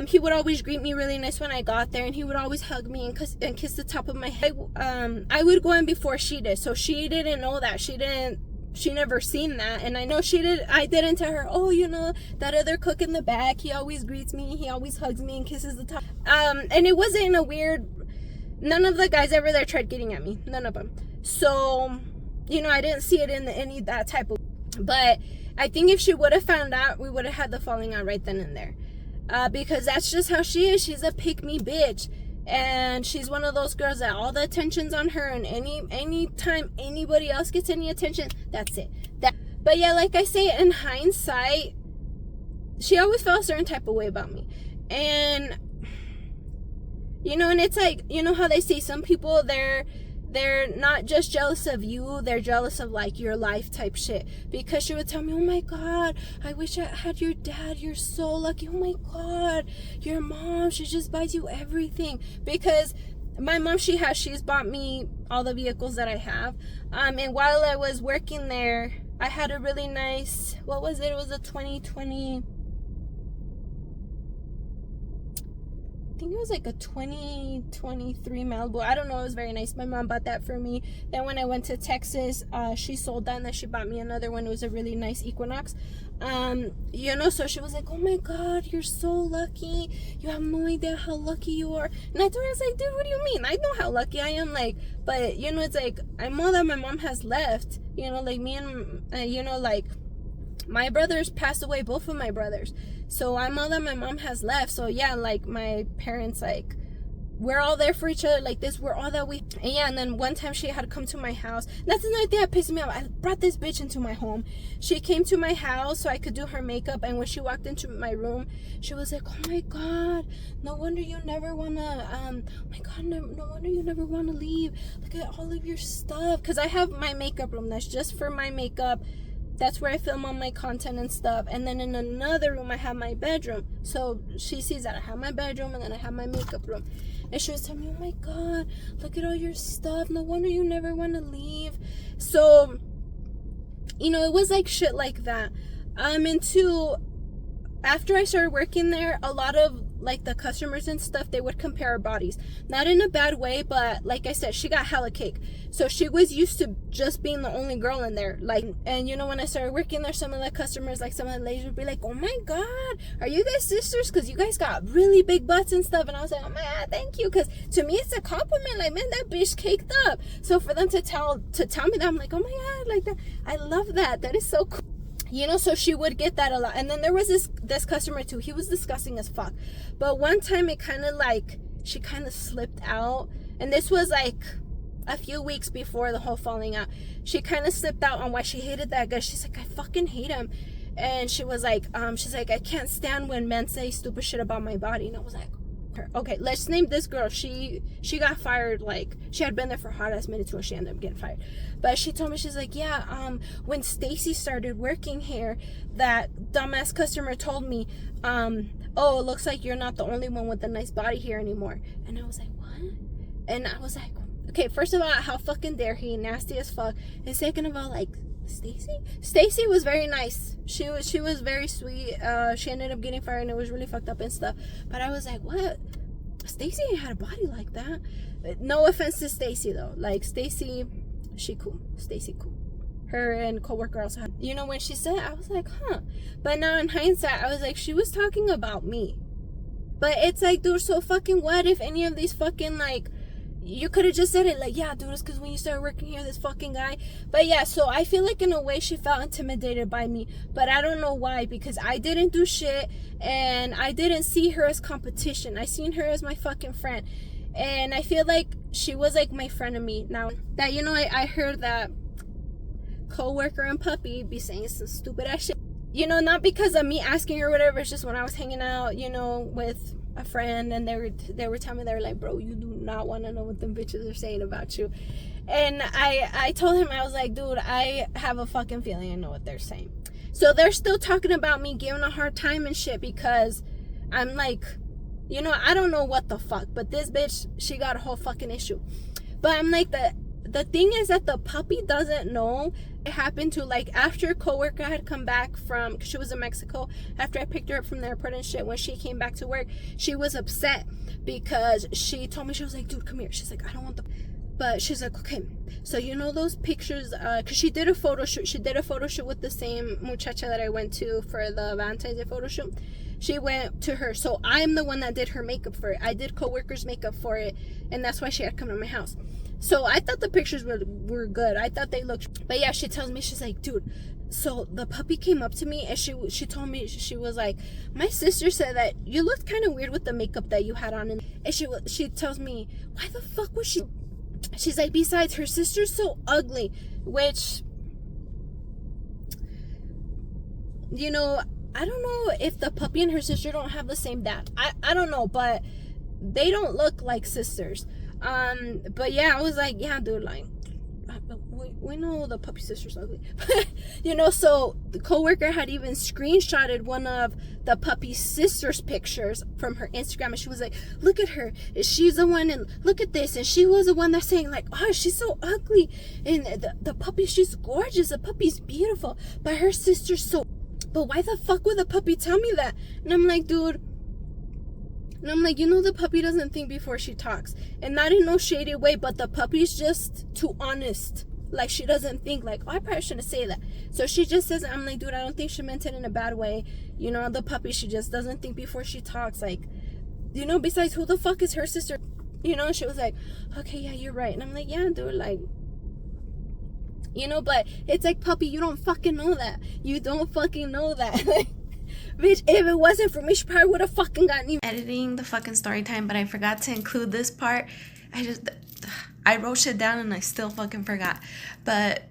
He would always greet me really nice when I got there, and he would always hug me and kiss the top of my head. I would go in before she did, so she didn't know that. She never seen that, and I know I didn't tell her, oh, you know, that other cook in the back, he always greets me, he always hugs me and kisses the top. And it wasn't in a weird, none of the guys ever there tried getting at me, none of them. So, you know, I didn't see it in any that type of, but I think if she would have found out, we would have had the falling out right then and there. Because that's just how she is. She's a pick-me bitch. And she's one of those girls that all the attention's on her, and any time anybody else gets any attention, that's it. But yeah, like I say, in hindsight, she always felt a certain type of way about me. And, you know, and it's like, you know how they say some people, they're not just jealous of you, they're jealous of like your life type shit. Because she would tell me, oh my god, I wish I had your dad, you're so lucky, oh my god, your mom, she just buys you everything. Because my mom, she's bought me all the vehicles that I have. And while I was working there, I had a really nice, what was it? It was a 2020, I think it was like a 2023 Malibu. I don't know, it was very nice. My mom bought that for me. Then when I went to Texas, she sold that, and then she bought me another one. It was a really nice Equinox. You know, so she was like, oh my god, you're so lucky, you have no idea how lucky you are. And I told her, I was like, dude, what do you mean? I know how lucky I am, like, but you know, it's like, I'm all that my mom has left, you know, like me and you know, like my brothers passed away, both of my brothers, so I'm all that my mom has left. So yeah, like my parents, like, we're all there for each other, like this, we're all that we, and yeah. And then one time she had come to my house. That's another thing that pissed me off. I brought this bitch into my home. She came to my house so I could do her makeup, and when she walked into my room, she was like, oh my god, no wonder you never wanna oh my god, no wonder you never wanna leave, look at all of your stuff. Because I have my makeup room that's just for my makeup. That's where I film all my content and stuff. And then in another room, I have my bedroom. So she sees that I have my bedroom, and then I have my makeup room. And she was telling me, oh my god, look at all your stuff. No wonder you never want to leave. So, you know, it was like shit like that. And two, after I started working there, a lot of like the customers and stuff, they would compare our bodies. Not in a bad way, but like I said, she got hella cake. So she was used to just being the only girl in there. Like, and you know, when I started working there, some of the customers, like some of the ladies would be like, oh my god, are you guys sisters? Because you guys got really big butts and stuff. And I was like, oh my god, thank you. Because to me, it's a compliment. Like, man, that bitch caked up. So for them to tell me that, I'm like, oh my god, like that, I love that. That is so cool. You know, so she would get that a lot. And then there was this customer too. He was disgusting as fuck. But one time it kind of like, she kind of slipped out. And this was like a few weeks before the whole falling out. She kind of slipped out on why she hated that guy. She's like, I fucking hate him. And she was like, I can't stand when men say stupid shit about my body. And I was like, okay, let's name this girl. She got fired. Like, she had been there for a hot ass minute too, and she ended up getting fired. But she told me, she's like, yeah, when Stacy started working here, that dumbass customer told me, oh, it looks like you're not the only one with a nice body here anymore. And I was like, what? And I was like, okay, first of all, how fucking dare he, nasty as fuck. And second of all, like, Stacy was very nice. She was very sweet. She ended up getting fired, and it was really fucked up and stuff. But I was like, what? Stacy ain't had a body like that. No offense to Stacy though. Like, Stacy, she cool. Stacy cool. Her and coworker also had, you know, when she said it, I was like, huh. But now in hindsight, I was like, she was talking about me. But it's like, dude, so fucking what if any of these fucking, like, you could have just said it like, yeah, dude, it's because when you started working here, this fucking guy. But yeah, so I feel like in a way she felt intimidated by me, but I don't know why, because I didn't do shit, and I didn't see her as competition. I seen her as my fucking friend, and I feel like she was like my friend to me. Now that, you know, I heard that coworker and puppy be saying some stupid ass shit, you know, not because of me asking her or whatever. It's just when I was hanging out, you know, with a friend, and they were telling me, they were like, bro, you do not want to know what them bitches are saying about you. And I told him, I was like, dude, I have a fucking feeling I know what they're saying. So they're still talking about me, giving a hard time and shit, because I'm like, you know, I don't know what the fuck, but this bitch, she got a whole fucking issue. But I'm like, the thing is that the puppy doesn't know. It happened to, like, after a coworker had come back from, cause she was in Mexico, after I picked her up from the airport and shit, when she came back to work, she was upset because she told me, she was like, dude, come here. She's like, I don't want the, but she's like, okay, so you know those pictures, cause she did a photo shoot with the same muchacha that I went to for the Valentine's Day photo shoot. She went to her, so I'm the one that did her makeup for it. I did coworkers makeup for it, and that's why she had come to my house. So I thought the pictures were good. I thought they looked, but yeah, she tells me, she's like, dude, so the puppy came up to me and she told me, she was like, my sister said that you looked kind of weird with the makeup that you had on, and she tells me, why the fuck was she? She's like, besides, her sister's so ugly, which, you know, I don't know if the puppy and her sister don't have the same dad. I don't know, but they don't look like sisters. But yeah, I was like, yeah, dude, like, we know the puppy sister's ugly. You know, so the coworker had even screenshotted one of the puppy sister's pictures from her Instagram, and she was like, look at her, she's the one, and look at this, and she was the one that's saying like, oh, she's so ugly, and the puppy, she's gorgeous, the puppy's beautiful, but her sister's so, but why the fuck would the puppy tell me that? And I'm like, dude, and I'm like, you know, the puppy doesn't think before she talks. And not in no shady way, but the puppy's just too honest. Like, she doesn't think, like, oh, I probably shouldn't say that. So she just says, I'm like, dude, I don't think she meant it in a bad way. You know, the puppy, she just doesn't think before she talks. Like, you know, besides, who the fuck is her sister? You know, she was like, okay, yeah, you're right. And I'm like, yeah, dude, like, you know, but it's like, puppy, you don't fucking know that. You don't fucking know that. Bitch, if it wasn't for me, she probably would have fucking gotten editing the fucking story time, but I forgot to include this part. I wrote shit down and I still fucking forgot. But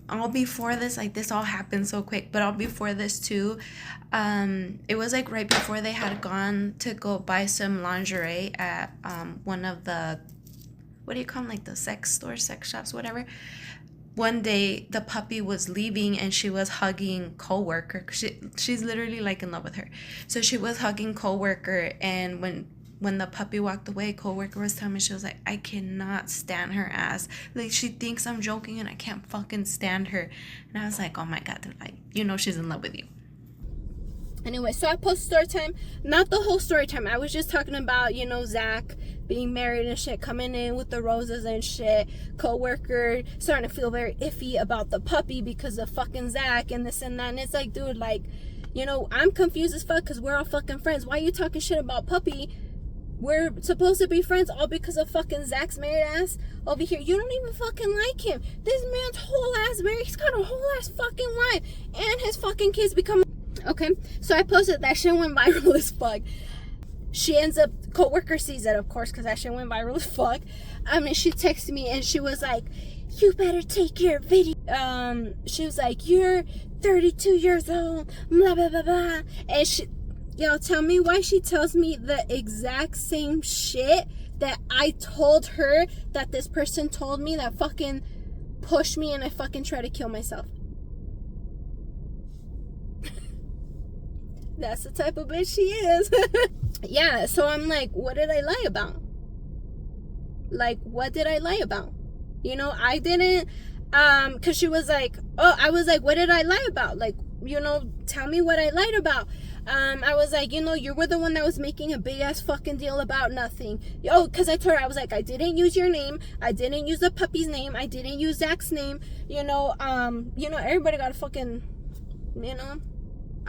all before this, like, this all happened so quick, but all before this too, it was like right before they had gone to go buy some lingerie at one of the, what do you call them, like the sex stores, sex shops, whatever. One day the puppy was leaving and she was hugging coworker. She's literally like in love with her. So she was hugging coworker, and when the puppy walked away, coworker was telling me, she was like, I cannot stand her ass. Like, she thinks I'm joking and I can't fucking stand her. And I was like, oh my god, dude, like, you know she's in love with you. Anyway, so I posted story time. Not the whole story time. I was just talking about, you know, Zach being married and shit, coming in with the roses and shit. Coworker starting to feel very iffy about the puppy because of fucking Zach and this and that. And it's like, dude, like, you know, I'm confused as fuck because we're all fucking friends. Why are you talking shit about puppy? We're supposed to be friends all because of fucking Zach's married ass over here. You don't even fucking like him. This man's whole ass married. He's got a whole ass fucking wife. And his fucking kids become... Okay, so I posted that shit, went viral as fuck. She ends up, coworker sees it, of course, because that shit went viral as fuck. I mean, she texted me and she was like, you better take your video. She was like, you're 32 years old, blah, blah, blah, blah. And she, y'all, tell me why she tells me the exact same shit that I told her that this person told me that fucking pushed me and I fucking try to kill myself. That's the type of bitch she is. Yeah, so I'm like, what did I lie about? Like, what did I lie about? You know, I didn't, because she was like, oh, I was like, what did I lie about? Like, you know, tell me what I lied about. I was like, you know, you were the one that was making a big ass fucking deal about nothing. Oh, because I told her, I was like, I didn't use your name. I didn't use the puppy's name. I didn't use Zach's name. You know, everybody got a fucking, you know,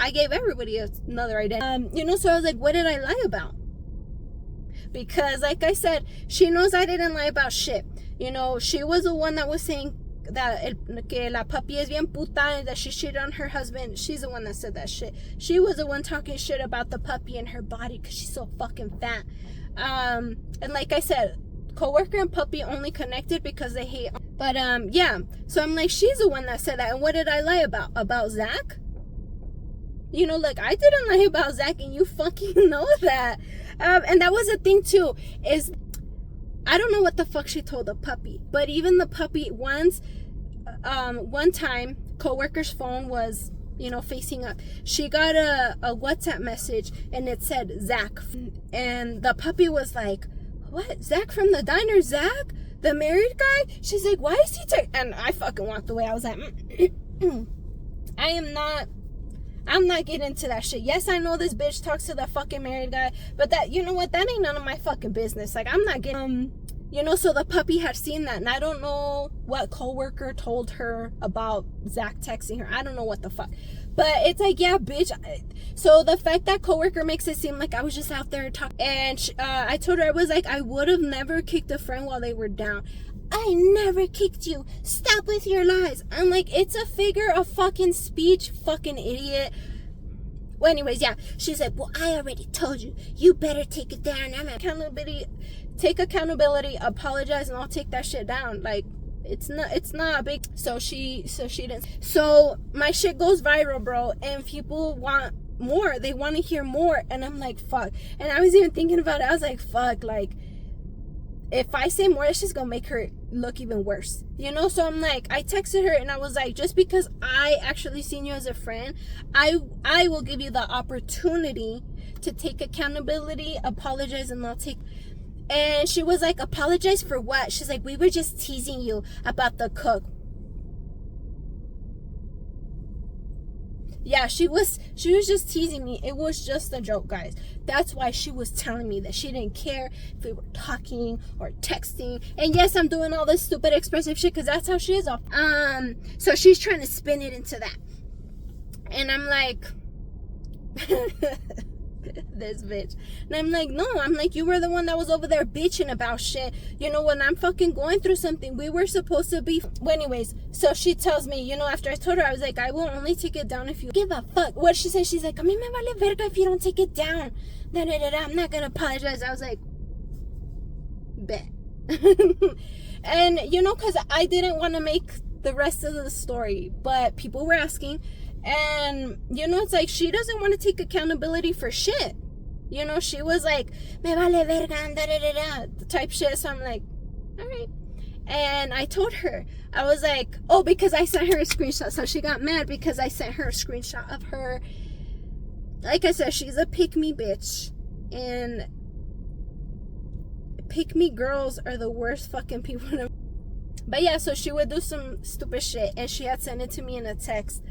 I gave everybody another identity. You know, so I was like, what did I lie about? Because, like I said, she knows I didn't lie about shit. You know, she was the one that was saying that que la papi es bien puta and that she cheated on her husband. She's the one that said that shit. She was the one talking shit about the puppy and her body because she's so fucking fat. And like I said, coworker and puppy only connected because they hate. But, yeah. So I'm like, she's the one that said that. And what did I lie about? About Zach? You know, like, I didn't lie about Zach, and you fucking know that. And that was the thing, too, is I don't know what the fuck she told the puppy. But even the puppy, one time, coworker's phone was, you know, facing up. She got a WhatsApp message, and it said, Zach. And the puppy was like, what? Zach from the diner? Zach? the married guy, she's like, why is he and I fucking walked away. I was like, I'm not getting into that shit. Yes, I know this bitch talks to the fucking married guy, but that, you know what, that ain't none of my fucking business. Like, I'm not getting, so the puppy had seen that, and I don't know what coworker told her about Zach texting her. I don't know what the fuck. But it's like, yeah, bitch. So the fact that coworker makes it seem like I was just out there talking, and I told her, I was like, I would have never kicked a friend while they were down. I never kicked you. Stop with your lies. I'm like, it's a figure of fucking speech, fucking idiot. Well, anyways, yeah. She's like, well, I already told you. You better take it down. I'm accountability. Take accountability. Apologize, and I'll take that shit down. Like, it's not a big. So she didn't. So my shit goes viral, bro, and people want more. They want to hear more, and I'm like, fuck. And I was even thinking about it. I was like, fuck, like, if I say more, it's just gonna make her look even worse, so I'm like, I texted her and I was like, just because I actually seen you as a friend, I will give you the opportunity to take accountability, apologize, and I'll take. And she was like, apologize for what? She's like, we were just teasing you about the cook. Yeah, she was just teasing me. It was just a joke, guys. That's why she was telling me that she didn't care if we were talking or texting. And yes, I'm doing all this stupid expressive shit because that's how she is. So she's trying to spin it into that. And I'm like, this bitch. And I'm like, no, you were the one that was over there bitching about shit. When I'm fucking going through something, we were supposed to be. Well, anyways, so she tells me, after I told her, I was like, I will only take it down if you give a fuck. What she said, she's like, a mí me vale verga if you don't take it down. I'm not gonna apologize. I was like, bet. And, because I didn't want to make the rest of the story, but people were asking. And, it's like, she doesn't want to take accountability for shit. She was like, me vale verga, type shit. So I'm like, all right. And I told her, I was like, oh, because I sent her a screenshot. So she got mad because I sent her a screenshot of her. Like I said, she's a pick-me bitch. And pick-me girls are the worst fucking people. But yeah, so she would do some stupid shit. And she had sent it to me in a text.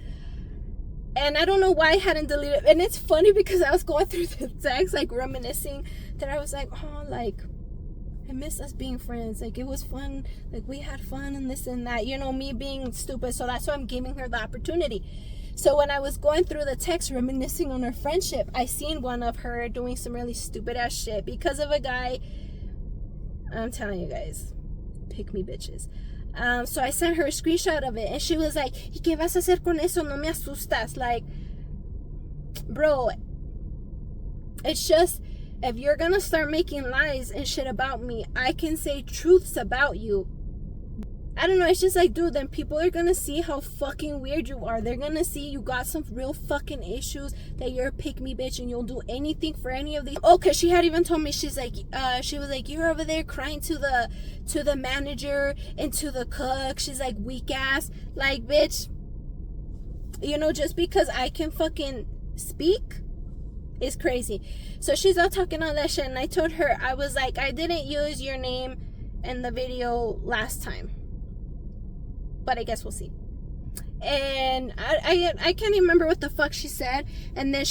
And I don't know why I hadn't deleted it. And it's funny because I was going through the text, like, reminiscing, that I was like, oh, like, I miss us being friends. Like, it was fun. Like, we had fun and this and that. Me being stupid. So that's why I'm giving her the opportunity. So when I was going through the text, reminiscing on our friendship, I seen one of her doing some really stupid-ass shit because of a guy. I'm telling you guys, pick me bitches. So I sent her a screenshot of it, and she was like, ¿Y qué vas a hacer con eso? No me asustas. Like, bro, it's just, if you're gonna start making lies and shit about me, I can say truths about you. I don't know, it's just like, dude, then people are gonna see how fucking weird you are. They're gonna see you got some real fucking issues, that you're a pick-me bitch and you'll do anything for any of these. Oh, cause she had even told me, she's like, she was like, you're over there crying to the manager and to the cook. She's like, weak ass. Like, bitch, just because I can fucking speak is crazy. So she's all talking all that shit, and I told her, I was like, I didn't use your name in the video last time, but I guess we'll see. And I can't even remember what the fuck she said. And then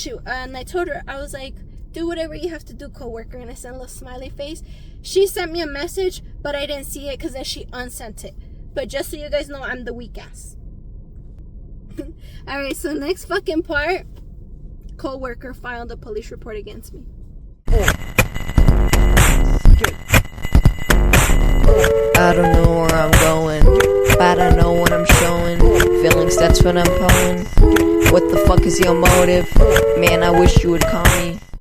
I told her, I was like, do whatever you have to do, coworker. And I sent a little smiley face. She sent me a message, but I didn't see it because then she unsent it. But just so you guys know, I'm the weak ass. All right, so next fucking part, coworker filed a police report against me. I don't know where I'm going, but I know what I'm showing. Feelings, that's what I'm pulling. What the fuck is your motive? Man, I wish you would call me.